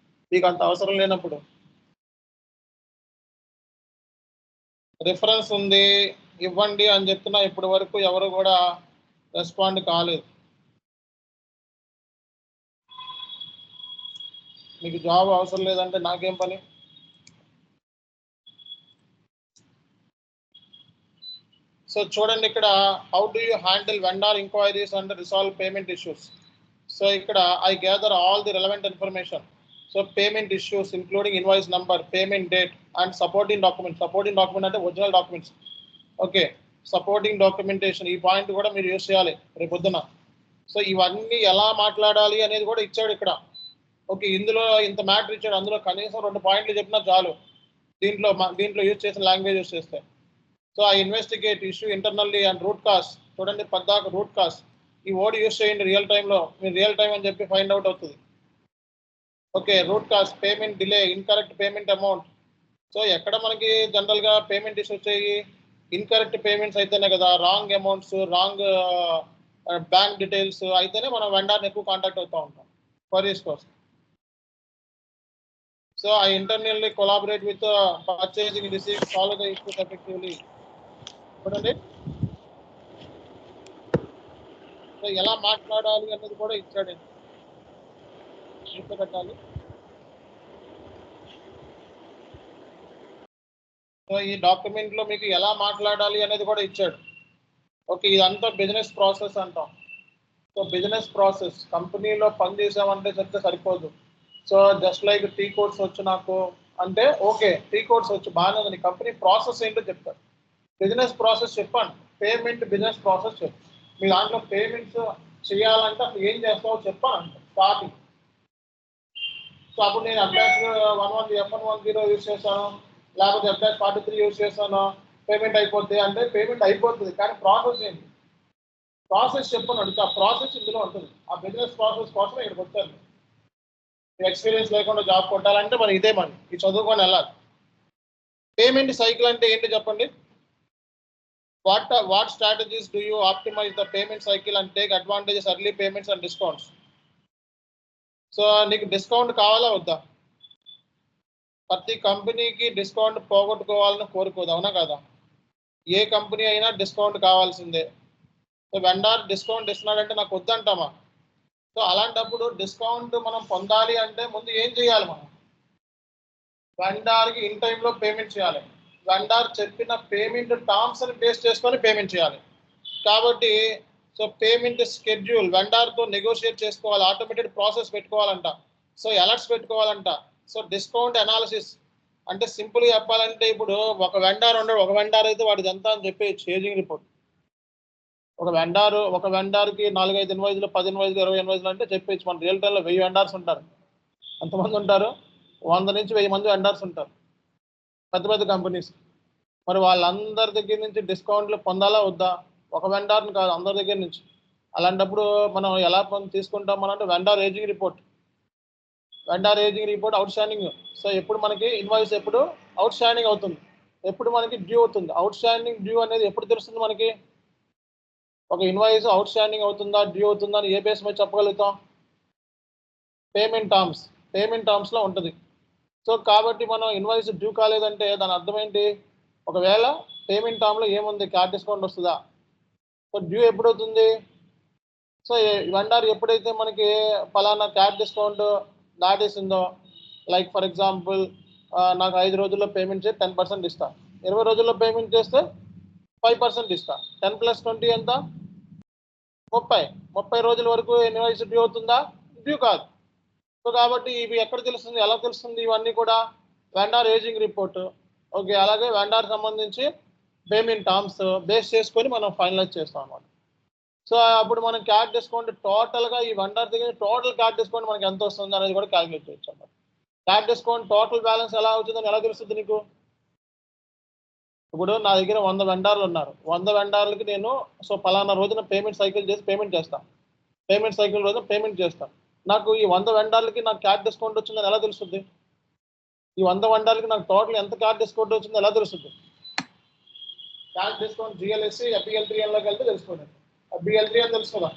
మీకు అంత అవసరం లేనప్పుడు. రిఫరెన్స్ ఉంది ఇవ్వండి అని చెప్తున్నా, ఇప్పటి వరకు ఎవరు కూడా రెస్పాండ్ కాలేదు. మీకు జాబ్ అవసరం లేదంటే నాకేం పని? సో చూడండి ఇక్కడ how do you handle vendor inquiries and resolve payment issues. So ఇక్కడ I gather all the relevant information. So payment issues including invoice number, payment date and supporting document. Supporting document అంటే original documents. Okay, supporting documentation, ఈ point కూడా మీరు use చేయాలి రేపు పొద్దున. So ఇవన్నీ ఎలా మాట్లాడాలి అనేది కూడా ఇచ్చాడు ఇక్కడ. ఓకే, ఇందులో ఇంత మ్యాటర్ ఇచ్చాడు, అందులో కనీసం 2 పాయింట్లు చెప్పినా చాలు. దీంట్లో యూజ్ చేసిన లాంగ్వేజ్ యూజ్ చేస్తే. So I investigate issue internally and root cause. చూడండి పద్దాక రూట్ కాస్ ఈ వర్డ్ యూజ్ చేయండి రియల్ టైంలో. మీరు రియల్ టైం అని చెప్పి ఫైండ్ అవుట్ అవుతుంది. Okay, root cause, payment delay, incorrect payment amount. So ఎక్కడ మనకి జనరల్గా పేమెంట్ ఇష్యూ వచ్చాయి? ఇన్కరెక్ట్ పేమెంట్స్ అయితేనే కదా, wrong amounts, wrong bank details అయితేనే మనం వెండర్ని ఎక్కువ కాంటాక్ట్ అవుతూ ఉంటాం క్వరీస్ కోసం. So I internally collaborate with purchasing, receive, solve the issues effectively. చూడండి సో ఎలా మాట్లాడాలి అనేది కూడా ఇచ్చాడు. పెట్టాలి. సో ఈ డాక్యుమెంట్ లో మీకు ఎలా మాట్లాడాలి అనేది కూడా ఇచ్చాడు. ఓకే, ఇదంతా బిజినెస్ ప్రాసెస్ అంటాం. సో బిజినెస్ ప్రాసెస్ కంపెనీలో పనిచేసామంటే చెప్తే సరిపోదు. So just like T codes వచ్చు నాకు అంటే ఓకే, టీ కోడ్స్ వచ్చు బాగానే ఉంది. కంపెనీ ప్రాసెస్ ఏంటో చెప్తారు. బిజినెస్ ప్రాసెస్ చెప్పండి. పేమెంట్ బిజినెస్ ప్రాసెస్ చెప్పు. మీ దాంట్లో పేమెంట్స్ చేయాలంటే అసలు ఏం చేస్తావో చెప్పాలంట స్టార్టింగ్. సో అప్పుడు నేను అడ్వాన్స్ 11 F110 యూజ్ చేశాను, లేకపోతే అడ్వాన్స్ 43 యూజ్ చేశాను, పేమెంట్ అయిపోద్ది అంటే పేమెంట్ అయిపోతుంది. కానీ ప్రాసెస్ ఏంటి? ప్రాసెస్ చెప్పని అడుగుతా. ఆ ప్రాసెస్ ఇందులో ఉంటుంది. ఆ బిజినెస్ ప్రాసెస్ కోసం ఇక్కడికి వచ్చాను. ఎక్స్పీరియన్స్ లేకుండా జాబ్ కొట్టాలంటే మరి ఇదే మరి ఇది చదువుకొని వెళ్ళాలి. పేమెంట్ సైకిల్ అంటే ఏంటి చెప్పండి? What strategies do you optimize the payment cycle and take advantages early payments and discounts? So నీకు డిస్కౌంట్ కావాలా వద్దా? ప్రతి కంపెనీకి డిస్కౌంట్ పోగొట్టుకోవాలని కోరుకోదు, అవునా కదా? ఏ కంపెనీ అయినా డిస్కౌంట్ కావాల్సిందే. సో వెండర్ డిస్కౌంట్ ఇస్తున్నాడంటే నాకు వద్దంటామా? సో అలాంటప్పుడు డిస్కౌంట్ మనం పొందాలి అంటే ముందు ఏం చేయాలి? మనం వెండర్కి ఇన్ టైంలో పేమెంట్ చేయాలి. వెండర్ చెప్పిన పేమెంట్ టర్మ్స్ ని బేస్ చేసుకొని పేమెంట్ చేయాలి. కాబట్టి సో పేమెంట్ షెడ్యూల్ వెండర్తో నెగోషియేట్ చేసుకోవాలి. ఆటోమేటెడ్ ప్రాసెస్ పెట్టుకోవాలంట. సో అలర్ట్స్ పెట్టుకోవాలంట. సో డిస్కౌంట్ అనాలిసిస్ అంటే సింపుల్గా చెప్పాలంటే ఇప్పుడు ఒక వెండర్ ఉండడు. ఒక వెండర్ అయితే వాడిది ఎంత అని చెప్పి చేంజింగ్ రిపోర్ట్. ఒక వెండర్కి 4-5 ఇన్వాయిస్లు, 10 ఇన్వాయిస్లు, 20 ఇన్వాయిస్లు అంటే చెప్పేసి మన రియల్ టైంలో 1000 వెండర్స్ ఉంటారు. ఎంతమంది ఉంటారు? 100 నుంచి 1000 మంది వెండర్స్ ఉంటారు పెద్ద పెద్ద కంపెనీస్. మరి వాళ్ళందరి దగ్గర నుంచి డిస్కౌంట్లు పొందాలా వద్దా? ఒక వెండర్ని కాదు, అందరి దగ్గర నుంచి. అలాంటప్పుడు మనం ఎలా తీసుకుంటాం అంటే vendor ageing report. Vendor ageing report out standing. So ఎప్పుడు మనకి ఇన్వాయిస్ ఎప్పుడు అవుట్ స్టాండింగ్ అవుతుంది, ఎప్పుడు మనకి డ్యూ అవుతుంది. అవుట్ స్టాండింగ్ డ్యూ అనేది ఎప్పుడు తెలుస్తుంది మనకి? ఒక ఇన్వాయిస్ అవుట్ స్టాండింగ్ అవుతుందా డ్యూ అవుతుందా అని ఏ బేస్ మీద చెప్పగలుగుతాం? పేమెంట్ టర్మ్స్లో ఉంటుంది. సో కాబట్టి మనం ఇన్వాయిస్ డ్యూ కాలేదంటే దాని అర్థం ఏంటి? ఒకవేళ పేమెంట్ టర్మ్లో ఏముంది, క్యాష్ డిస్కౌంట్ వస్తుందా? సో డ్యూ ఎప్పుడవుతుంది? సో వెండర్ ఎప్పుడైతే మనకి ఫలానా క్యాష్ డిస్కౌంట్ దాటేసిందో, లైక్ ఫర్ ఎగ్జాంపుల్ నాకు 5 రోజుల్లో పేమెంట్ చేసి 10% ఇస్తా, 20 రోజుల్లో పేమెంట్ చేస్తే 5% ఇస్తా, 10 + 20 ఎంత? 30 రోజుల వరకు ఇన్వాయిస్ డ్యూ అవుతుందా? డ్యూ కాదు. సో కాబట్టి ఇవి ఎక్కడ తెలుస్తుంది, ఎలా తెలుస్తుంది? ఇవన్నీ కూడా వెండర్ ఏజింగ్ రిపోర్ట్. ఓకే, అలాగే వెండర్ సంబంధించి పేమెంట్ టర్మ్స్ బేస్ చేసుకొని మనం ఫైనలైజ్ చేస్తాం అన్నమాట. సో అప్పుడు మనం క్యాష్ డిస్కౌంట్ టోటల్గా ఈ వెండర్ దగ్గర టోటల్ క్యాష్ డిస్కౌంట్ మనకి ఎంత వస్తుంది అనేది కూడా క్యాలిక్యులేట్ చేయొచ్చు అన్నమాట. క్యాష్ డిస్కౌంట్ టోటల్ బ్యాలెన్స్ ఎలా అవుతుందని ఎలా తెలుస్తుంది నీకు? ఇప్పుడు నా దగ్గర 100 వెండర్లు ఉన్నారు. 100 వెండర్లకి నేను సో పలానా రోజున పేమెంట్ సైకిల్ చేసి పేమెంట్ చేస్తాను. పేమెంట్ సైకిల్ రోజున పేమెంట్ చేస్తాను. నాకు ఈ 100 వెండర్లకి నాకు క్యాష్ డిస్కౌంట్ వచ్చిందని ఎలా తెలుస్తుంది? ఈ 100 వెండర్లకి నాకు టోటల్ ఎంత క్యాష్ డిస్కౌంట్ వచ్చిందో ఎలా తెలుస్తుంది? క్యాష్ డిస్కౌంట్ జిఎల్ఎస్సి FBL3Nలోకి వెళ్తే తెలుసుకోండి. FBL3N తెలుసు కదా,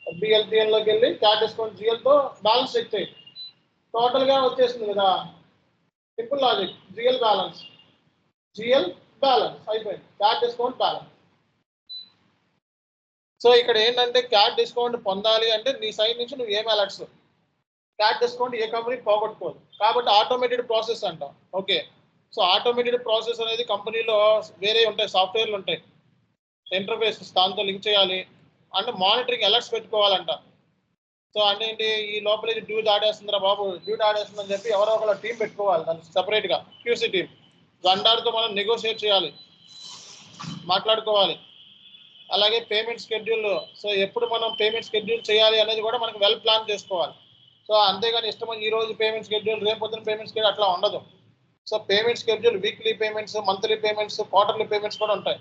FBL3Nలోకి వెళ్ళి క్యాష్ డిస్కౌంట్ జిఎల్తో బ్యాలెన్స్ చెక్ చేయి, టోటల్గా వచ్చేసింది కదా. సింపుల్ లాజిక్, జిఎల్ బ్యాలెన్స్ అయిపోయింది, క్యాష్ డిస్కౌంట్ బ్యాలెన్స్. సో ఇక్కడ ఏంటంటే క్యాష్ డిస్కౌంట్ పొందాలి అంటే నీ సైడ్ నుంచి నువ్వు ఏం అలర్ట్స్, క్యాష్ డిస్కౌంట్ ఏ కంపెనీ పోగొట్టుకోదు కాబట్టి ఆటోమేటెడ్ ప్రాసెస్ అంట. ఓకే, సో ఆటోమేటెడ్ ప్రాసెస్ అనేది కంపెనీలో వేరే ఉంటాయి, సాఫ్ట్వేర్లు ఉంటాయి, ఇంటర్ఫేస్ దాంతో లింక్ చేయాలి అంటే మానిటరింగ్ అలర్ట్స్ పెట్టుకోవాలంట. సో అంటే ఏంటి, ఈ లోపల ఇది డ్యూ దాటేస్తుందిరా బాబు, డ్యూ దాటేస్తుందని చెప్పి ఎవరో ఒకళ్ళ టీం పెట్టుకోవాలి, దానికి సపరేట్గా క్యూసీ టీం. వెండర్తో మనం నెగోషియేట్ చేయాలి, మాట్లాడుకోవాలి. అలాగే పేమెంట్ షెడ్యూల్, సో ఎప్పుడు మనం పేమెంట్ షెడ్యూల్ చేయాలి అనేది కూడా మనకు వెల్ ప్లాన్ చేసుకోవాలి. సో అంతేగాని ఇష్టం ఈ రోజు పేమెంట్ షెడ్యూల్ రేపు పొద్దున పేమెంట్ షెడ్యూల్ అట్లా ఉండదు. So payment schedule weekly payments, monthly payments, quarterly payments కూడా ఉంటాయి.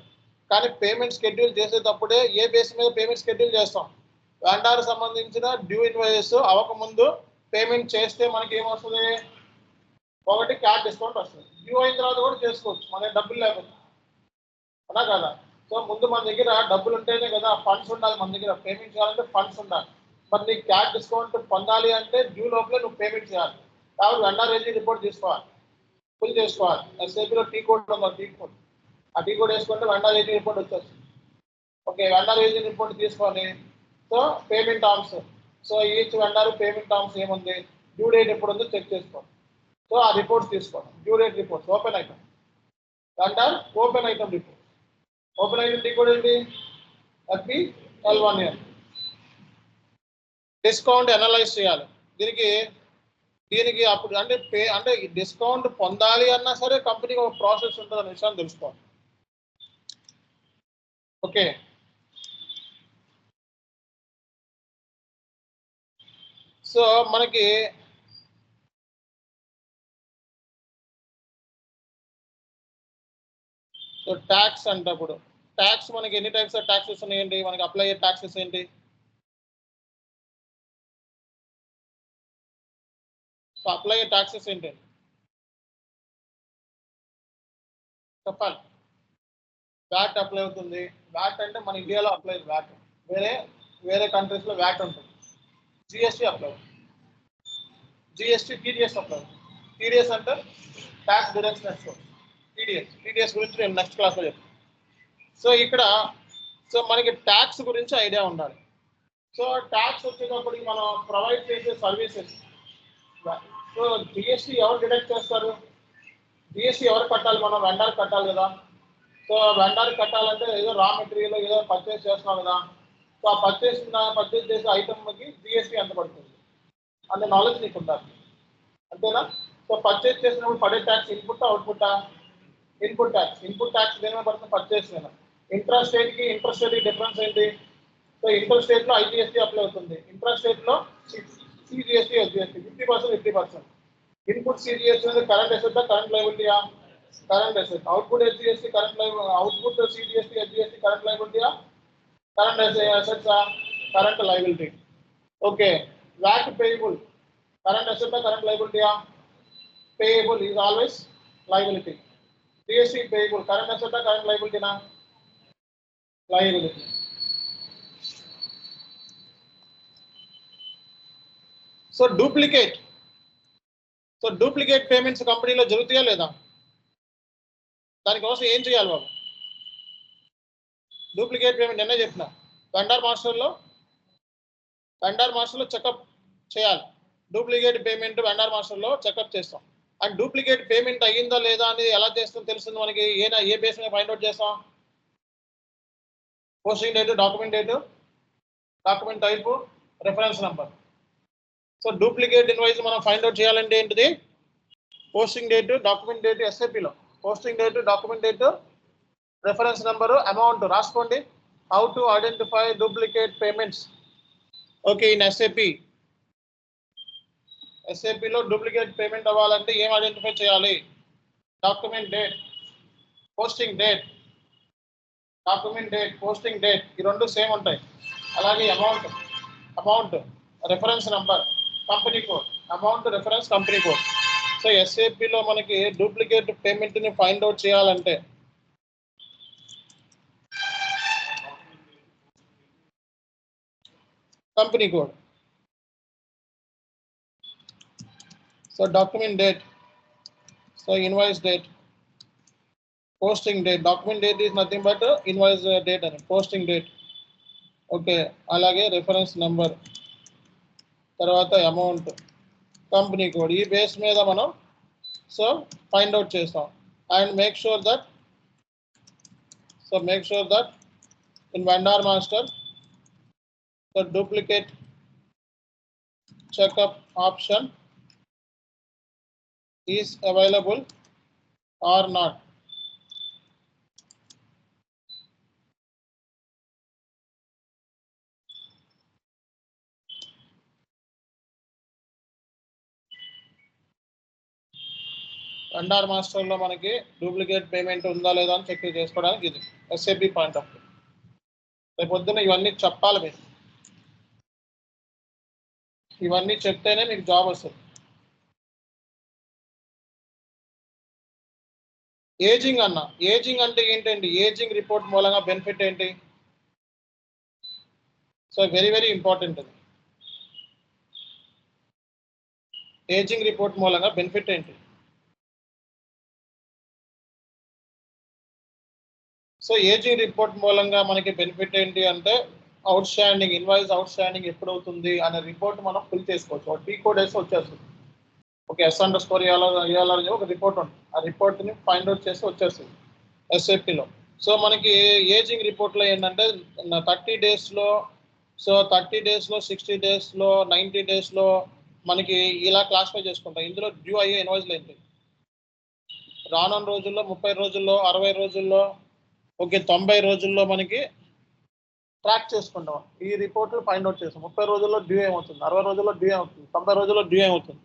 కానీ పేమెంట్ షెడ్యూల్ చేసేటప్పుడే ఏ బేస్ మీద పేమెంట్ షెడ్యూల్ చేస్తాం? వెండర్ సంబంధించిన డ్యూ ఇన్వాయిస్ అవ్వకముందు పేమెంట్ చేస్తే మనకి ఏమొస్తుంది? ఒకటి క్యాష్ డిస్కౌంట్ వస్తుంది. డ్యూ అయిన తర్వాత కూడా చేసుకోవచ్చు మన డబ్బులు లేకుండా, అలా కదా. సో ముందు మన దగ్గర డబ్బులు ఉంటేనే కదా, ఫండ్స్ ఉండాలి మన దగ్గర, పేమెంట్ చేయాలంటే ఫండ్స్ ఉండాలి. మరి నీకు క్యాష్ డిస్కౌంట్ పొందాలి అంటే డ్యూ లోపలే నువ్వు పేమెంట్ చేయాలి. కాబట్టి వెండర్ ఏజింగ్ రిపోర్ట్ తీసుకోవాలి, ఫుల్ చేసుకోవాలి. ఎస్ఐపిలో టీ కోడ్ ఉందా, టీ కోడ్, ఆ టీ కోడ్ వేసుకుంటే వెండర్ ఏజింగ్ రిపోర్ట్ వచ్చేస్తుంది. ఓకే, వెండర్ ఏజింగ్ రిపోర్ట్ తీసుకొని so payment terms, so each vendor payment terms ఏముంది, డ్యూ డేట్ ఎప్పుడు ఉందో చెక్ చేసుకోండి. సో ఆ రిపోర్ట్స్ తీసుకోండి, due date reports, open item vendor open item report. Open item T code ఏంటి? FBL1N. Discount analyse చేయాలి. దీనికి అప్పుడు అంటే డిస్కౌంట్ పొందాలి అన్నా సరే కంపెనీకి ఒక ప్రాసెస్ ఉంటుంది అనే విషయాన్ని తెలుసుకోవాలి. ఓకే, సో మనకి ట్యాక్స్ అంటే అప్పుడు ట్యాక్స్ మనకి ఎన్ని టైప్స్ ఆఫ్ ట్యాక్సెస్ ఉన్నాయండి, మనకి అప్లై అయ్యే ట్యాక్సెస్ ఏంటి? సో అప్లై అయ్యే ట్యాక్సెస్ ఏంటి చెప్పాలి. వ్యాట్ అప్లై అవుతుంది. వ్యాట్ అంటే మన ఇండియాలో అప్లై వ్యాట్, వేరే కంట్రీస్లో వ్యాట్ ఉంటుంది. GST అప్లై అవుతుంది. GST, TDS అప్లై అవుతుంది. TDS అంటే ట్యాక్స్ డిడక్షన్ ఎక్స్పోర్ట్. TDS గురించి నేను నెక్స్ట్ క్లాస్లో చెప్తాను. సో ఇక్కడ సో మనకి ట్యాక్స్ గురించి ఐడియా ఉండాలి. సో ట్యాక్స్ వచ్చేటప్పటికి మనం ప్రొవైడ్ చేసే సర్వీసెస్. సో GST ఎవరు డిడక్ట్ చేస్తారు? GST ఎవరు కట్టాలి? మనం వెండర్ కట్టాలి కదా. సో వెండర్ కట్టాలంటే ఏదో రా మెటీరియల్ ఏదో పర్చేస్ చేస్తున్నాం కదా. సో ఆ పర్చేస్ చేసే ఐటమ్కి GST ఎంత పడుతుంది అనే నాలెడ్జ్ నీకు ఉండాలి, అంతేనా? సో పర్చేస్ చేసినప్పుడు పడే ట్యాక్స్ ఇన్పుట్ అవుట్పుట్టా? ఇన్పుట్ ట్యాక్స్ దేని మీద పడుతుంది? పర్చేస్ మీద. ఇంట్రా స్టేట్కి డిఫరెన్స్ ఏంటి? సో ఇంటర్ స్టేట్లో IGST అప్లై అవుతుంది, ఇంట్రా స్టేట్లో CGST, SGST 50%. ఇన్పుట్ CGST అనేది current asset current liability current asset output SGST current output CGST SGST current liability current assets current liability okay VAT payable current asset current liability payable is always liability GST payable current asset current liability na liability so duplicate payments company lo jarugutaya leda దాని కోసం ఏం చేయాలి బాబు duplicate payment నిన్న చెప్పిన vendor మాస్టర్లో checkup చేయాలి duplicate payment vendor మాస్టర్లో checkup చేస్తాం అండ్ డూప్లికేట్ పేమెంట్ అయ్యిందా లేదా అనేది ఎలా చేస్తాం తెలుస్తుంది మనకి ఏ బేస్ మీద ఫైండ్ అవుట్ చేస్తాం posting date document type reference number so duplicate invoice మనం ఫైండ్ అవుట్ చేయాలంటే ఏంటిది పోస్టింగ్ డేట్ డాక్యుమెంట్ డేట్ SAPలో posting date document date reference number amount రాసుకోండి how to identify duplicate payments okay in SAPలో duplicate payment అవ్వాలంటే ఏం identify చేయాలి document date posting date posting date ఈ రెండు సేమ్ ఉంటాయి అలాగే amount reference number company code amount reference company code so SAPలో మనకి డూప్లికేట్ పేమెంట్ని ఫైండ్ అవుట్ చేయాలంటే company code so document date so invoice date posting date document date is nothing but invoice date and posting date okay alage reference number tarvata amount company code ee base meeda manam so find out chestam and make sure that in vendor master the duplicate checkup option is available or not. Vendor మాస్టర్లో మనకి duplicate payment ఉందా లేదా అని check చేసుకోవడానికి ఇది SAP point of view రేపు పొద్దున్న ఇవన్నీ చెప్పాలి మీరు ఇవన్నీ చెప్తేనే మీకు జాబ్ వస్తుంది ఏజింగ్ అంటే ఏంటండి ఏజింగ్ రిపోర్ట్ మూలంగా బెనిఫిట్ ఏంటి సో వెరీ వెరీ ఇంపార్టెంట్ అది ఏజింగ్ రిపోర్ట్ మూలంగా బెనిఫిట్ ఏంటి సో ఏజింగ్ రిపోర్ట్ మూలంగా మనకి బెనిఫిట్ ఏంటి అంటే ఇన్వాయిస్ అవుట్ స్టాండింగ్ ఎప్పుడు అవుతుంది అనే రిపోర్ట్ మనం ఫిల్ చేసుకోవచ్చు టీ కోడ్ వేసి వచ్చేస్తుంది ఓకే S_EALR అని ఒక రిపోర్ట్ ఉంటుంది ఆ రిపోర్ట్ని ఫైండ్ అవుట్ చేసి వచ్చేస్తుంది SAPలో సో మనకి ఏజింగ్ రిపోర్ట్లో ఏంటంటే 30 డేస్లో 60 డేస్లో 90 డేస్లో మనకి ఇలా క్లాసిఫై చేసుకుంటాం ఇందులో డ్యూ అయ్యే ఇన్వాయిస్లు ఏంటి రానున్న రోజుల్లో 30 రోజుల్లో 60 రోజుల్లో ఓకే 90 రోజుల్లో మనకి ట్రాక్ చేసుకుంటాం ఈ రిపోర్ట్లు ఫైండ్ అవుట్ చేస్తాం 30 రోజుల్లో డ్యూ ఏమవుతుంది 60 రోజుల్లో డ్యూ ఏమవుతుంది 90 రోజుల్లో డ్యూ ఏమవుతుంది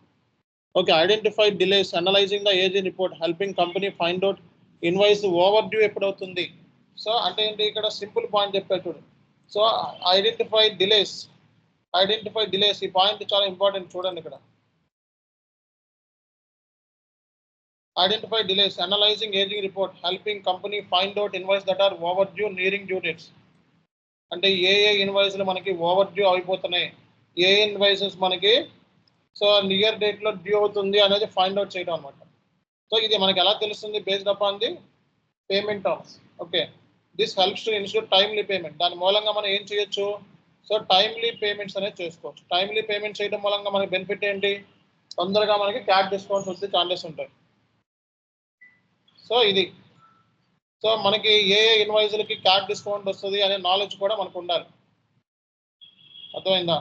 okay identify delays analysing the ageing report helping company find out invoice over due ఎప్పుడు అవుతుంది సో అంటే ఏంటి ఇక్కడ సింపుల్ పాయింట్ చెప్పారు చూడండి సో ఐడెంటిఫై డిలేస్ ఈ పాయింట్ చాలా ఇంపార్టెంట్ చూడండి ఇక్కడ identify delays analysing ageing report helping company find out invoice that are overdue nearing due dates అంటే ఏ ఇన్వాయిస్లు మనకి ఓవర్ డ్యూ అయిపోతున్నాయి ఏ ఇన్వాయిసెస్ మనకి సో నియర్ డేట్లో డ్యూ అవుతుంది అనేది ఫైండ్ అవుట్ చేయడం అనమాట సో ఇది మనకి ఎలా తెలుస్తుంది based upon the payment terms okay this helps to ensure timely payment దాని మూలంగా మనం ఏం చేయొచ్చు సో టైమ్లీ పేమెంట్స్ అనేది చేసుకోవచ్చు టైమ్లీ పేమెంట్ చేయడం మూలంగా మనకి బెనిఫిట్ ఏంటి తొందరగా మనకి క్యాష్ డిస్కౌంట్స్ వచ్చే ఛాన్సెస్ ఉంటాయి సో ఇది సో మనకి ఏ ఇన్వాయిస్లకి క్యాష్ డిస్కౌంట్ వస్తుంది అనే నాలెడ్జ్ కూడా మనకు ఉండాలి అర్థమైందా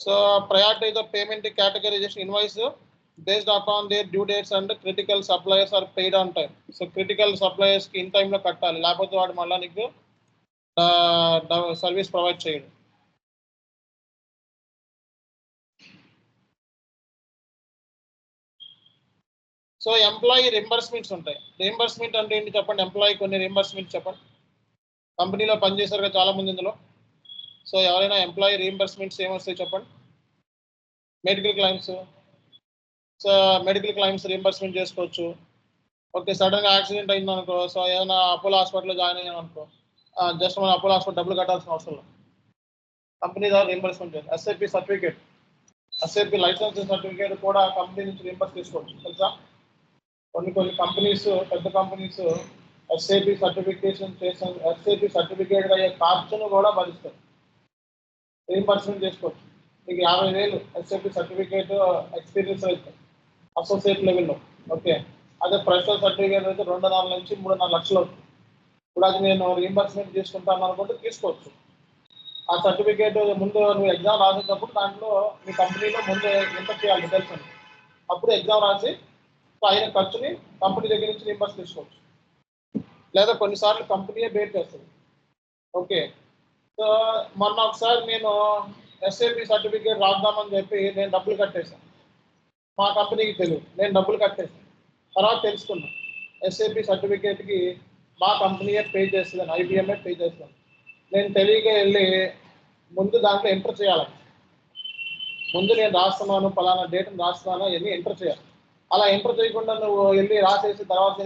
so prioritize the payment categorization invoice based upon their due dates and critical suppliers are paid on time. So critical suppliers కి in time లో కట్టాలి లేకపోతే వాడు మళ్ళీ నీకు సర్వీస్ ప్రొవైడ్ చేయడు సో ఎంప్లాయీ రింబర్స్మెంట్స్ ఉంటాయి. రింబర్స్మెంట్ అంటే ఏంటి చెప్పండి? ఎంప్లాయీ కొన్ని రింబర్స్మెంట్ చెప్పండి. కంపెనీలో పనిచేశారు కదా చాలా మంది ఇందులో. సో ఎవరైనా ఎంప్లాయీ రీఎంబర్స్మెంట్స్ ఏమొస్తాయి చెప్పండి? Medical claims. So medical claims reimbursement చేసుకోవచ్చు. ఓకే, సడన్గా యాక్సిడెంట్ అయింది అనుకో, సో ఏదైనా అపోలో హాస్పిటల్లో జాయిన్ అయ్యాను అనుకో, జస్ట్ మనం అపోలో హాస్పిటల్ డబ్బులు కట్టాల్సిన అవసరం లేదు. కంపెనీ ద్వారా రీఎంబర్స్మెంట్ చేయాలి. SIP certificate, SIP licence certificate కూడా కంపెనీ నుంచి రీఎంబర్స్ చేసుకోవచ్చు తెలుసా? కొన్ని కంపెనీస్, పెద్ద కంపెనీస్ ఎస్ఐపి సర్టిఫికేషన్ చేసిన ఎస్ఐపి సర్టిఫికేట్ అయ్యే ఖర్చును కూడా భరిస్తారు. రీఎంబర్స్మెంట్ చేసుకోవచ్చు. మీకు 50,000 ఎస్ఐపి సర్టిఫికేట్ ఎక్స్పీరియన్స్ అయితే అసోసియేట్ లెవెల్లో. ఓకే, అదే ఫ్రెషర్ సర్టిఫికేట్ అయితే 2.5 నుంచి 3.5 లక్షలు అవుతుంది. ఇప్పుడు అది నేను రీఎంబర్స్మెంట్ తీసుకుంటాను అనుకుంటే తీసుకోవచ్చు. ఆ సర్టిఫికేట్ ముందు నువ్వు ఎగ్జామ్ రాసేటప్పుడు దాంట్లో మీ కంపెనీలో ముందు ఎంటర్ చేయాలి డీటెయిల్స్ అని. అప్పుడు ఎగ్జామ్ రాసి అయిన ఖర్చుని కంపెనీ దగ్గర నుంచి రీఎంబర్స్ తీసుకోవచ్చు. లేదా కొన్నిసార్లు కంపెనీయే బేర్ చేస్తుంది. ఓకే, సో మొన్న ఒకసారి నేను ఎస్ఐపి సర్టిఫికేట్ రాద్దామని చెప్పి నేను డబ్బులు కట్టేశాను. మా కంపెనీకి తెలియదు, నేను డబ్బులు కట్టేశాను. తర్వాత తెలుసుకున్నాను ఎస్ఐపి సర్టిఫికేట్కి మా కంపెనీయే పే చేస్తుందని, ఐబిఎంఏ పే చేస్తుంది. నేను తెలియక వెళ్ళి ముందు దాంట్లో ఎంటర్ చేయాలని, ముందు నేను రాస్తున్నాను పలానా డేట్ని రాస్తున్నాను ఇవన్నీ ఎంటర్ చేయాలి. అలా ఎంటర్ చేయకుండా నువ్వు వెళ్ళి రాసేసి తర్వాత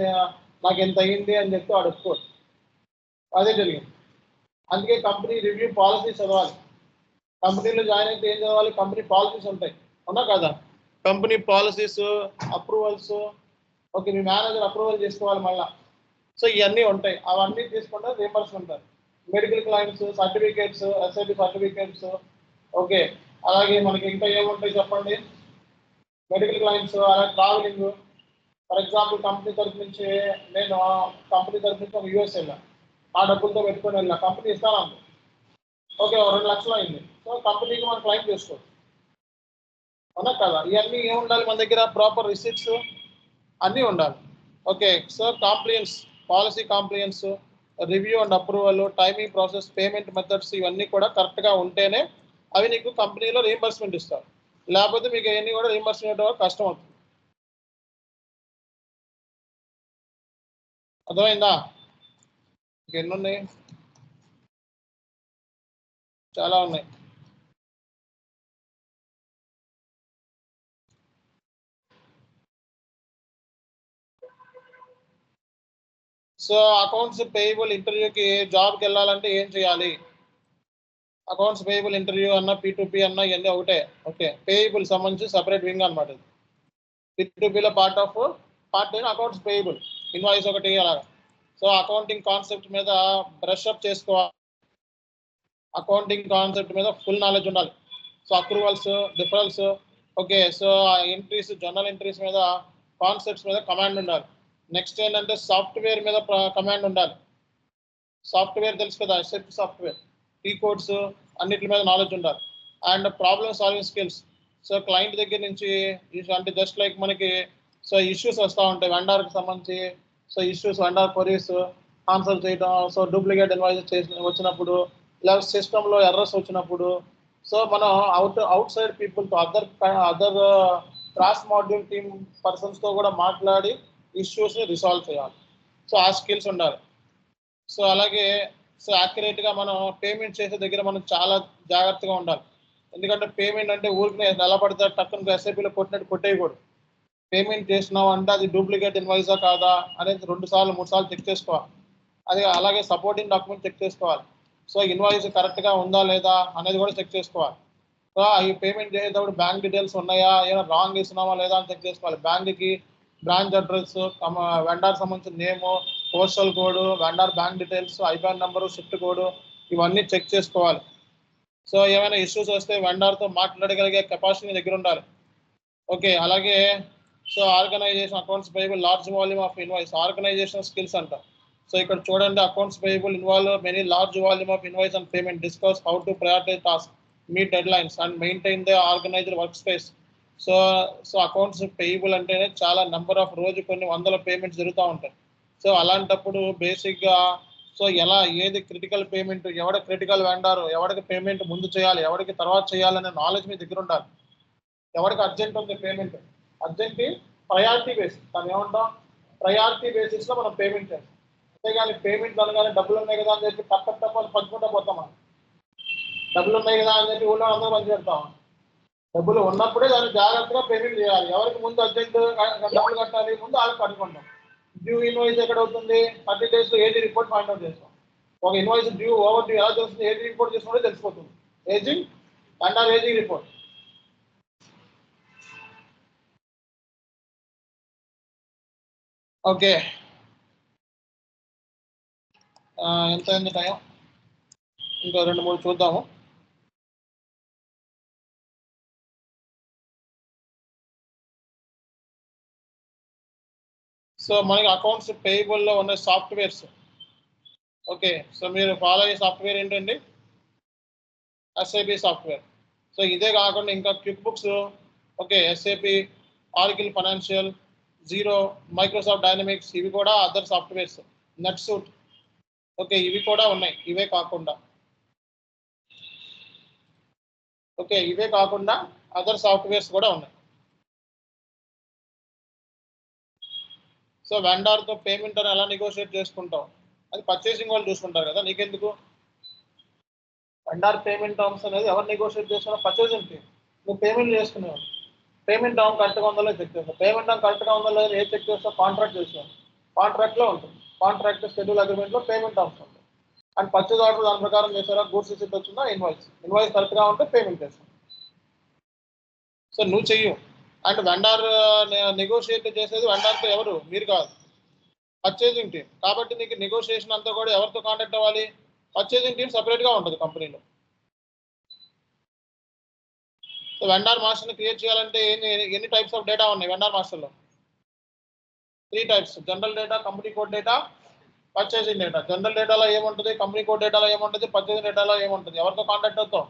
నాకు ఎంత అయ్యింది అని చెప్పి వాడు ఒప్పుకోడు. అదే జరిగింది. అందుకే కంపెనీ రివ్యూ పాలసీ చదవాలి. కంపెనీలో జాయిన్ అయితే ఏం చదవాలి? కంపెనీ పాలసీస్ ఉంటాయి, అవునా కదా? కంపెనీ పాలసీస్, అప్రూవల్స్, ఓకే, మీ మేనేజర్ అప్రూవల్ చేసుకోవాలి మళ్ళీ. సో ఇవన్నీ ఉంటాయి, అవన్నీ తీసుకుంటే రీఎంబర్స్మెంట్ ఉంటారు. Medical claims, certificates, SIP certificates. Okay, అలాగే మనకి ఇంకా ఏముంటాయి చెప్పండి? మెడికల్ క్లైమ్స్, అలాగే ట్రావెలింగ్. ఫర్ ఎగ్జాంపుల్ కంపెనీ తరఫు నుంచి నేను ఒక యూఎస్ వెళ్ళాను, ఆ డబ్బులతో పెట్టుకొని వెళ్ళా, కంపెనీ ఇస్తాను. ఓకే, 2 లక్షలు అయింది. సో కంపెనీకి మనం క్లైమ్ చేసుకోవచ్చు, అవునా కదా? ఇవన్నీ ఏముండాలి మన దగ్గర? ప్రాపర్ రిసిప్ట్స్ అన్నీ ఉండాలి. Okay, so compliance, policy compliance, review and approval, timing process, payment methods ఇవన్నీ కూడా కరెక్ట్గా ఉంటేనే అవి నీకు కంపెనీలో రీఎంబర్స్మెంట్ ఇస్తారు. లేకపోతే మీకు అవన్నీ కూడా రీఎంబర్స్మెంట్ కష్టం అవుతుంది. అర్థమైందా? ఎన్ని ఉన్నాయి? చాలా ఉన్నాయి. సో అకౌంట్స్ పేయబుల్ ఇంటర్వ్యూకి జాబ్కి వెళ్ళాలంటే ఏం చేయాలి? అకౌంట్స్ పేయబుల్ ఇంటర్వ్యూ అన్న P2P అన్న ఇవన్నీ ఒకటే. ఓకే, పేయబుల్ సంబంధించి సపరేట్ వింగ్ అనమాట. P2Pలో పార్ట్ అకౌంట్స్ పేయబుల్, ఇన్వాయిస్ ఒకటి అలాగా. సో అకౌంటింగ్ కాన్సెప్ట్ మీద బ్రష్ అప్ చేసుకోవాలి. అకౌంటింగ్ కాన్సెప్ట్ మీద ఫుల్ నాలెడ్జ్ ఉండాలి. So accruals, deferrals, okay, so entries, journal entries మీద, కాన్సెప్ట్స్ మీద కమాండ్ ఉండాలి. నెక్స్ట్ ఏంటంటే సాఫ్ట్వేర్ మీద కమాండ్ ఉండాలి. సాఫ్ట్వేర్ తెలుసు కదా, ఎస్ఎపి సాఫ్ట్వేర్, టీ కోడ్స్ అన్నిటి మీద నాలెడ్జ్ ఉండాలి. And problem solving skills. So client దగ్గర నుంచి అంటే జస్ట్ లైక్ మనకి సో ఇష్యూస్ వస్తూ ఉంటాయి వెండర్కి సంబంధించి. So issues, vendor queries answer చేయడం, సో డూప్లికేట్ ఇన్వాయిస్ వచ్చినప్పుడు, ఇలా సిస్టంలో ఎర్రర్స్ వచ్చినప్పుడు, సో మనం అవుట్ సైడ్ పీపుల్తో, అదర్ క్రాస్ మాడ్యూల్ టీమ్ పర్సన్స్తో కూడా మాట్లాడి ఇష్యూస్ని రిసాల్వ్ చేయాలి. సో ఆ స్కిల్స్ ఉండాలి. సో అలాగే సో యాక్యురేట్గా మనం పేమెంట్ చేసే దగ్గర మనం చాలా జాగ్రత్తగా ఉండాలి. ఎందుకంటే పేమెంట్ అంటే ఊరికి ఎలా పడితే టక్కున ఎస్ఐపిలో కొట్టినట్టు కొట్టేయకూడదు. పేమెంట్ చేసినావు అంటే అది డూప్లికేట్ ఇన్వాయిసా కాదా అనేది 2 సార్లు 3 సార్లు చెక్ చేసుకోవాలి. అది అలాగే సపోర్టింగ్ డాక్యుమెంట్ చెక్ చేసుకోవాలి. సో ఇన్వాయిస్ కరెక్ట్గా ఉందా లేదా అనేది కూడా చెక్ చేసుకోవాలి. సో ఈ పేమెంట్ చేసేటప్పుడు బ్యాంక్ డీటెయిల్స్ ఉన్నాయా, ఏమైనా రాంగ్ ఇస్తున్నామా లేదా అని చెక్ చేసుకోవాలి. బ్యాంక్కి బ్రాంచ్ అడ్రస్, వెండర్ సంబంధించిన name, postal code, vendor bank details, IBAN number, SWIFT code ఇవన్నీ చెక్ చేసుకోవాలి. సో ఏమైనా ఇష్యూస్ వస్తే వెండర్తో మాట్లాడగలిగే కెపాసిటీ దగ్గర ఉండాలి. ఓకే, అలాగే so organisation, accounts payable, large volume of invoice, organisation skills అంట. సో ఇక్కడ చూడండి, accounts payable involve many large volume of invoice and payment, discuss how to prioritise task, meet deadlines and maintain the organised workspace. So accounts payable అంటేనే చాలా number of రోజు కొన్ని వందల payments జరుగుతూ ఉంటాయి. So అలాంటప్పుడు బేసిక్గా so ఎలా ఏది క్రిటికల్ పేమెంట్, ఎవడ క్రిటికల్ వెండర్, ఎవరికి పేమెంట్ ముందు చేయాలి, ఎవరికి తర్వాత చేయాలనే నాలెడ్జ్ మీ దగ్గర ఉండాలి. ఎవరికి అర్జెంట్ ఉంది పేమెంట్, అర్జెంట్ ప్రయారిటీ బేసిస్, దాన్ని ఏమంటాం ప్రయారిటీ బేసిస్లో మనం పేమెంట్ చేస్తాం. అంతేగాని పేమెంట్ అనగానే డబ్బులు ఉన్నాయి కదా అని చెప్పి తప్ప పంచుకుంటూ పోతాం. మనం డబ్బులు ఉన్నాయి కదా అని చెప్పి ఊళ్ళో అందరూ పంచి పెడతాం. డబ్బులు ఉన్నప్పుడే దాన్ని జాగ్రత్తగా పేమెంట్ చేయాలి. ఎవరికి ముందు అర్జెంట్ డబ్బులు కట్టాలి ముందు వాళ్ళకి కట్టుకుంటాం. డ్యూ ఇన్వాయిస్ ఎక్కడ అవుతుంది 30 days ఏజీ రిపోర్ట్ ఫైండ్ అవుట్ చేస్తాం. ఒక ఇన్వాయిస్ డ్యూ ఓవర్ డ్యూ ఎలా తెలుస్తుంది, ఏజీ రిపోర్ట్ చేసుకుంటే తెలిసిపోతుంది. Ageing and ageing report. Okay, ఎంత అయింది టైం? ఇంకా 2-3 చూద్దాము. సో మనకి అకౌంట్స్ పేయబుల్లో ఉన్న సాఫ్ట్వేర్స్. ఓకే, సో మీరు ఫాలో అయ్యే సాఫ్ట్వేర్ ఏంటండి? SAP software. సో ఇదే కాకుండా ఇంకా QuickBooks, okay, SAP, Oracle financial, Xero, Microsoft Dynamics, ఇవి కూడా other softwares. NetSuite, okay, ఇవి కూడా ఉన్నాయి. ఇవే కాకుండా అదర్ సాఫ్ట్వేర్స్ కూడా ఉన్నాయి. సో వెండార్తో పేమెంట్ అని ఎలా నెగోషియేట్ చేసుకుంటాం అది పర్చేసింగ్ వాళ్ళు చూసుకుంటారు కదా, నీకెందుకు? వెండార్ పేమెంట్ టర్మ్స్ అనేది ఎవరు నెగోషియేట్ చేస్తారో పర్చేసింగ్ టీమ్. నువ్వు పేమెంట్ చేసుకునేవాడు. పేమెంట్ టర్మ్ కరెక్ట్గా ఉందో చెక్ చేస్తావు. పేమెంట్ టర్మ్ కరెక్ట్గా ఉందో లేదో ఏ చెక్ చేస్తావు? కాంట్రాక్ట్ చేస్తావు. కాంట్రాక్ట్లో ఉంటుంది. కాంట్రాక్ట్ షెడ్యూల్ అగ్రిమెంట్లో పేమెంట్ టర్మ్స్ ఉంటుంది. అండ్ పర్చేజ్ ఆర్డర్ దాని ప్రకారం చేస్తారా, గూడ్స్ రిసిప్ట్ వచ్చిందా, ఇన్వాయిస్ కరెక్ట్గా ఉంటే పేమెంట్ చేస్తాం. సో నువ్వు చెయ్యు. అండ్ వెండార్ నెగోషియేట్ చేసేది వెండార్తో ఎవరు? మీరు కాదు, పర్చేజింగ్ టీమ్. కాబట్టి నీకు నెగోషియేషన్ అంతా కూడా ఎవరితో కాంటాక్ట్ అవ్వాలి? పర్చేజింగ్ టీమ్ సపరేట్గా ఉంటుంది కంపెనీలో. సో వెండార్ మాస్టర్ని క్రియేట్ చేయాలంటే ఎన్ని టైప్స్ ఆఫ్ డేటా ఉన్నాయి వెండార్ మాస్టర్లో? 3 types: general data, company code data, purchasing data. General డేటాలో ఏముంటుంది, కంపెనీ కోడ్ డేటాలో ఏముంటుంది, పర్చేజింగ్ డేటాలో ఏముంటుంది? ఎవరితో కాంటాక్ట్ అవుతాం?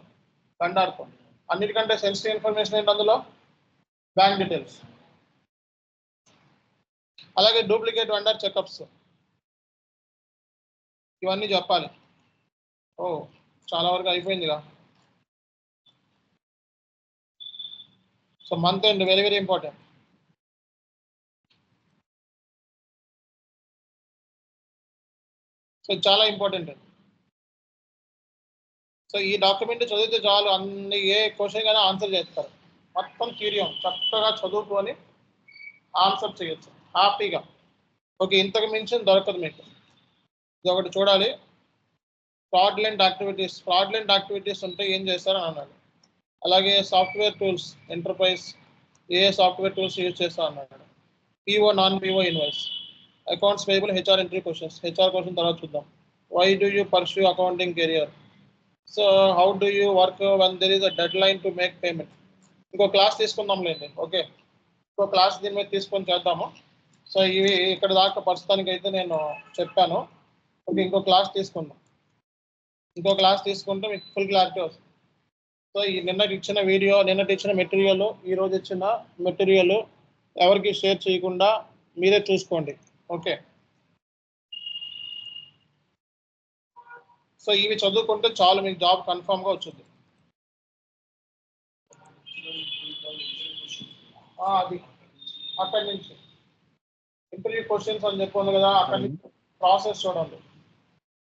వెండార్తో. అన్నిటికంటే సెన్సిటివ్ ఇన్ఫర్మేషన్ ఏంటి అందులో? Bank details. అలాగే డూప్లికేట్ వెండర్ చెకప్స్, ఇవన్నీ చెప్పాలి. ఓ చాలా వరకు అయిపోయిందిగా. So month end very very important. So చాలా ఇంపార్టెంట్. సో ఈ డాక్యుమెంట్ చదివితే చాలు, అన్ని ఏ క్వశ్చన్ కానీ ఆన్సర్ చేస్తారు. మొత్తం థియరీ చక్కగా చదువుకొని ఆన్సర్ చేయొచ్చు హ్యాపీగా. ఓకే, ఇంతకు మించి దొరకదు మీకు. ఇది ఒకటి చూడాలి. ఫ్రాడ్లెంట్ యాక్టివిటీస్ ఉంటే ఏం చేస్తారని అన్నాడు. అలాగే సాఫ్ట్వేర్ టూల్స్, ఎంటర్ప్రైజ్ ఏ సాఫ్ట్వేర్ టూల్స్ యూజ్ చేస్తా అన్నాడు. PO non PO invoice, accounts payable, HR entry questions. HR question తర్వాత చూద్దాం. Why do you pursue accounting career? So how do you work when there is a deadline to make payment. ఇంకో class తీసుకుందాం లేండి. Okay, ఇంకో class దీని మీద తీసుకొని చేద్దాము. సో ఇవి ఇక్కడ దాకా ప్రస్తుతానికి అయితే నేను చెప్పాను. ఓకే, ఇంకో క్లాస్ తీసుకుందాం. ఇంకో క్లాస్ తీసుకుంటే మీకు ఫుల్ క్లారిటీ వస్తుంది. సో ఈ నిన్నటి ఇచ్చిన వీడియో, నిన్నటి ఇచ్చిన మెటీరియల్, ఈరోజు ఇచ్చిన మెటీరియల్ ఎవరికి షేర్ చేయకుండా మీరే చూసుకోండి. ఓకే, సో ఇవి చదువుకుంటే చాలు, మీకు జాబ్ కన్ఫామ్గా వచ్చింది. అది అక్కడి నుంచి ఇంటర్వ్యూ క్వశ్చన్స్ అని చెప్పాను కదా, అక్కడి నుంచి ప్రాసెస్ చూడండి.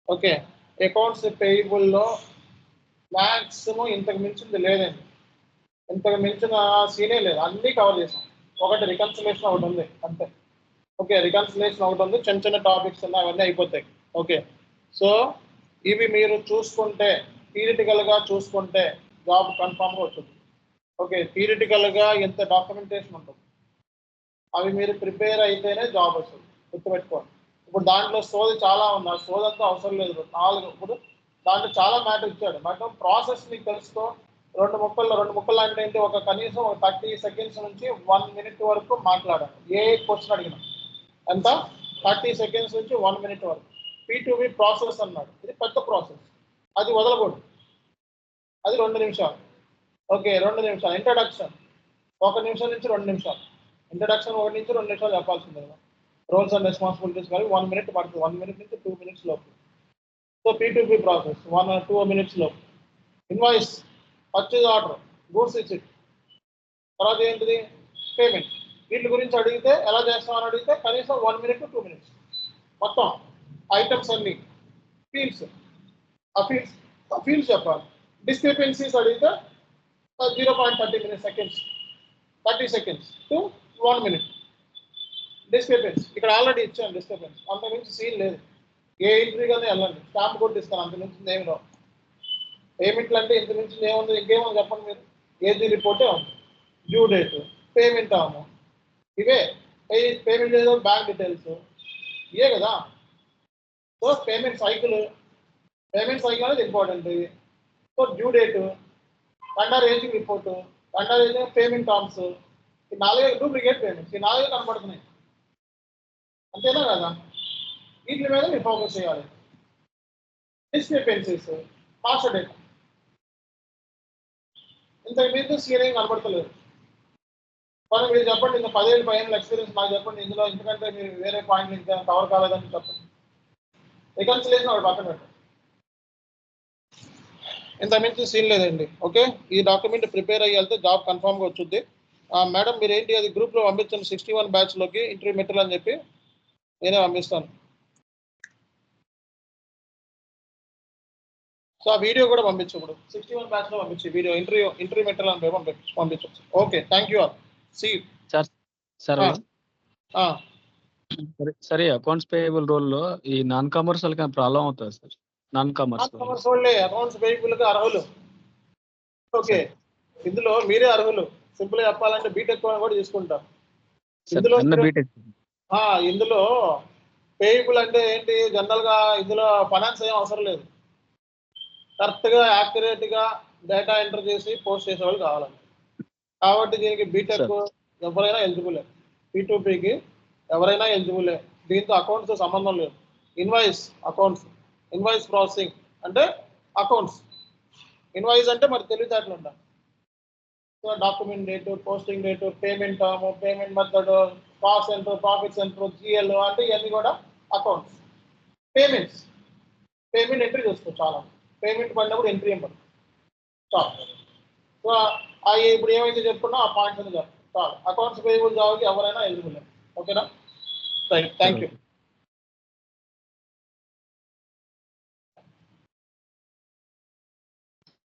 ఓకే, అకౌంట్స్ పేయబుల్లో మ్యాక్సిమం ఇంతకు మించింది లేదండి. ఇంతకు మించిన సీనే లేదు, అన్నీ కవర్ చేసాం. ఒకటి రికన్సిలేషన్ ఒకటి ఉంది అంతే. ఓకే, రికన్సిలేషన్ ఒకటి ఉంది, చిన్న చిన్న టాపిక్స్ ఉన్నాయి, అవన్నీ అయిపోతాయి. ఓకే, సో ఇవి మీరు చూసుకుంటే, థియరిటికల్గా చూసుకుంటే జాబ్ కన్ఫామ్గా వచ్చింది. ఓకే, థియరిటికల్గా ఎంత డాక్యుమెంటేషన్ ఉంటుంది, అవి మీరు ప్రిపేర్ అయితేనే జాబ్ వస్తుంది, గుర్తుపెట్టుకోండి. ఇప్పుడు దాంట్లో సోది చాలా ఉంది, ఆ సోది అంతా అవసరం లేదు. 4 ఇప్పుడు దాంట్లో చాలా మ్యాటర్ ఇచ్చాడు. బట్ ప్రాసెస్ మీకు తెలుసుకో. 2 ముక్కలు అంటే ఏంటి, ఒక కనీసం 30 seconds నుంచి 1 minute వరకు మాట్లాడాలి. ఏ క్వశ్చన్ అడిగినా ఎంత 30 seconds నుంచి 1 minute వరకు. P2V ప్రాసెస్ అన్నాడు, ఇది పెద్ద ప్రాసెస్, అది వదలకూడదు. అది 2 నిమిషాలు. ఓకే, 2 నిమిషాలు. ఇంట్రడక్షన్ 1 నిమిషం నుంచి 2 నిమిషాలు. ఇంట్రడక్షన్ 1 నుంచి 2 నిమిషాలు చెప్పాల్సింది కదా. రోల్స్ అండ్ రెస్పాన్సిబిలిటీస్ కానీ 1 minute పడుతుంది, 1 minute నుంచి 2 minutes లోపు. So P2P process 1 or 2 minutes లోపు. Invoice, purchase order, goods receipt, తర్వాత ఏంటిది పేమెంట్. వీటి గురించి అడిగితే ఎలా చేస్తామని అడిగితే కనీసం 1 minute to 2 minutes మొత్తం ఐటమ్స్ అన్ని ఫీల్డ్స్ ఆ ఫీల్డ్స్ చెప్పాలి. డిస్క్రిపెన్సీస్ అడిగితే 0.30 seconds 30 seconds to 1 minute discrepancy. ఇక్కడ ఆల్రెడీ ఇచ్చాను డిస్క్రిపెన్సీ, అంత మించి సీన్ లేదు. ఏ ఎంట్రీగానే వెళ్ళండి, స్టాంప్ కూడా ఇస్తాను, అంత మించి ఏమి రావు. పేమెంట్లు అంటే ఇంత మించి ఏముంది, ఇంకేముంది చెప్పండి మీరు. ఏజీ రిపోర్టే ఉంది, డ్యూ డేట్, పేమెంట్ అవ్వము, ఇవే పేమెంట్ ఏదో బ్యాంక్ డీటెయిల్స్ ఇవే కదా. సో పేమెంట్ సైకిల్ అనేది important. So due date, under ageing report, under ageing payment terms, ఈ 4 డూప్లికేట్ పేమెంట్స్, ఈ 4 కనబడుతున్నాయి అంతేనా కదా. వీటి మీద మీరు ఫోకస్ చేయాలి. డిస్క్రిపెన్సీస్, మాస్టర్ డేట్, ఇంతకు మీద సీనింగ్ కనబడతలేదు. కానీ మీరు చెప్పండి, ఇంత 10 ఏళ్ళ పైన ఎక్స్పీరియన్స్ నాకు చెప్పండి, ఇందులో ఎందుకంటే మీరు వేరే పాయింట్లు ఇంకా కవర్ కాలేదని చెప్పండి. రికన్సిలేషన్ ఒకటి పక్కన పెట్టండి, ఇంత మించి సీన్ లేదండి. ఓకే, ఈ డాక్యుమెంట్ ప్రిపేర్ అయ్యి వెళ్తే జాబ్ కన్ఫామ్గా వచ్చుద్ది. మేడం మీరు ఏంటి అది గ్రూప్లో పంపించండి, 61 బ్యాచ్లోకి ఇంటర్వ్యూ మెటీరియల్ అని చెప్పి నేనే పంపిస్తాను. సో ఆ వీడియో కూడా పంపించు, ఇప్పుడు 61 బ్యాచ్లో పంపించి వీడియో ఇంటర్వ్యూ మెటీరియల్ అని పంపించవచ్చు. Okay, thank you all. సి సరే అకౌంట్స్ పేయబుల్ రోల్లో ఈ నాన్ కమర్షియల్ కి ప్రాబ్లం అవుతుంది సార్. నాన్ కమర్షియల్ వాళ్ళే అకౌంట్స్ పేయబుల్గా అర్హులు. ఓకే, ఇందులో మీరే అర్హులు. సింపుల్ గా చెప్పాలంటే బీటెక్ కూడా తీసుకుంటారు ఇందులో. పేయబుల్ అంటే ఏంటి, జనరల్ గా ఇందులో ఫైనాన్స్ ఏం అవసరం లేదు. కరెక్ట్ గా యాక్యురేట్ గా డేటా ఎంటర్ చేసి పోస్ట్ చేసే వాళ్ళు కావాలండి. కాబట్టి దీనికి బీటెక్ ఎవరైనా ఎలిజిబులే, P2Pకి ఎవరైనా ఎలిజిబులే. దీంతో అకౌంట్స్ సంబంధం లేదు. ఇన్వాయిస్ ప్రాసెసింగ్ అంటే అకౌంట్స్, ఇన్వాయిస్ అంటే మరి తెలివితేటలు ఉండాలి. So document date, posting date, payment term, payment method, cost centre, profit centre, GL అంటే ఇవన్నీ కూడా అకౌంట్స్. పేమెంట్ ఎంట్రీ చేసుకోవచ్చు. చాలా పేమెంట్ పడినప్పుడు ఎంట్రీ ఏం పడుతుంది చాలు. సో ఇప్పుడు ఏమైతే చెప్పుకున్నా ఆ పాయింట్స్ అని చెప్తాను. చాలు, అకౌంట్స్ పేయబుల్ జాబ్కి ఎవరైనా ఎలిజిబుల్. ఓకేనా, రైట్, థ్యాంక్ యూ.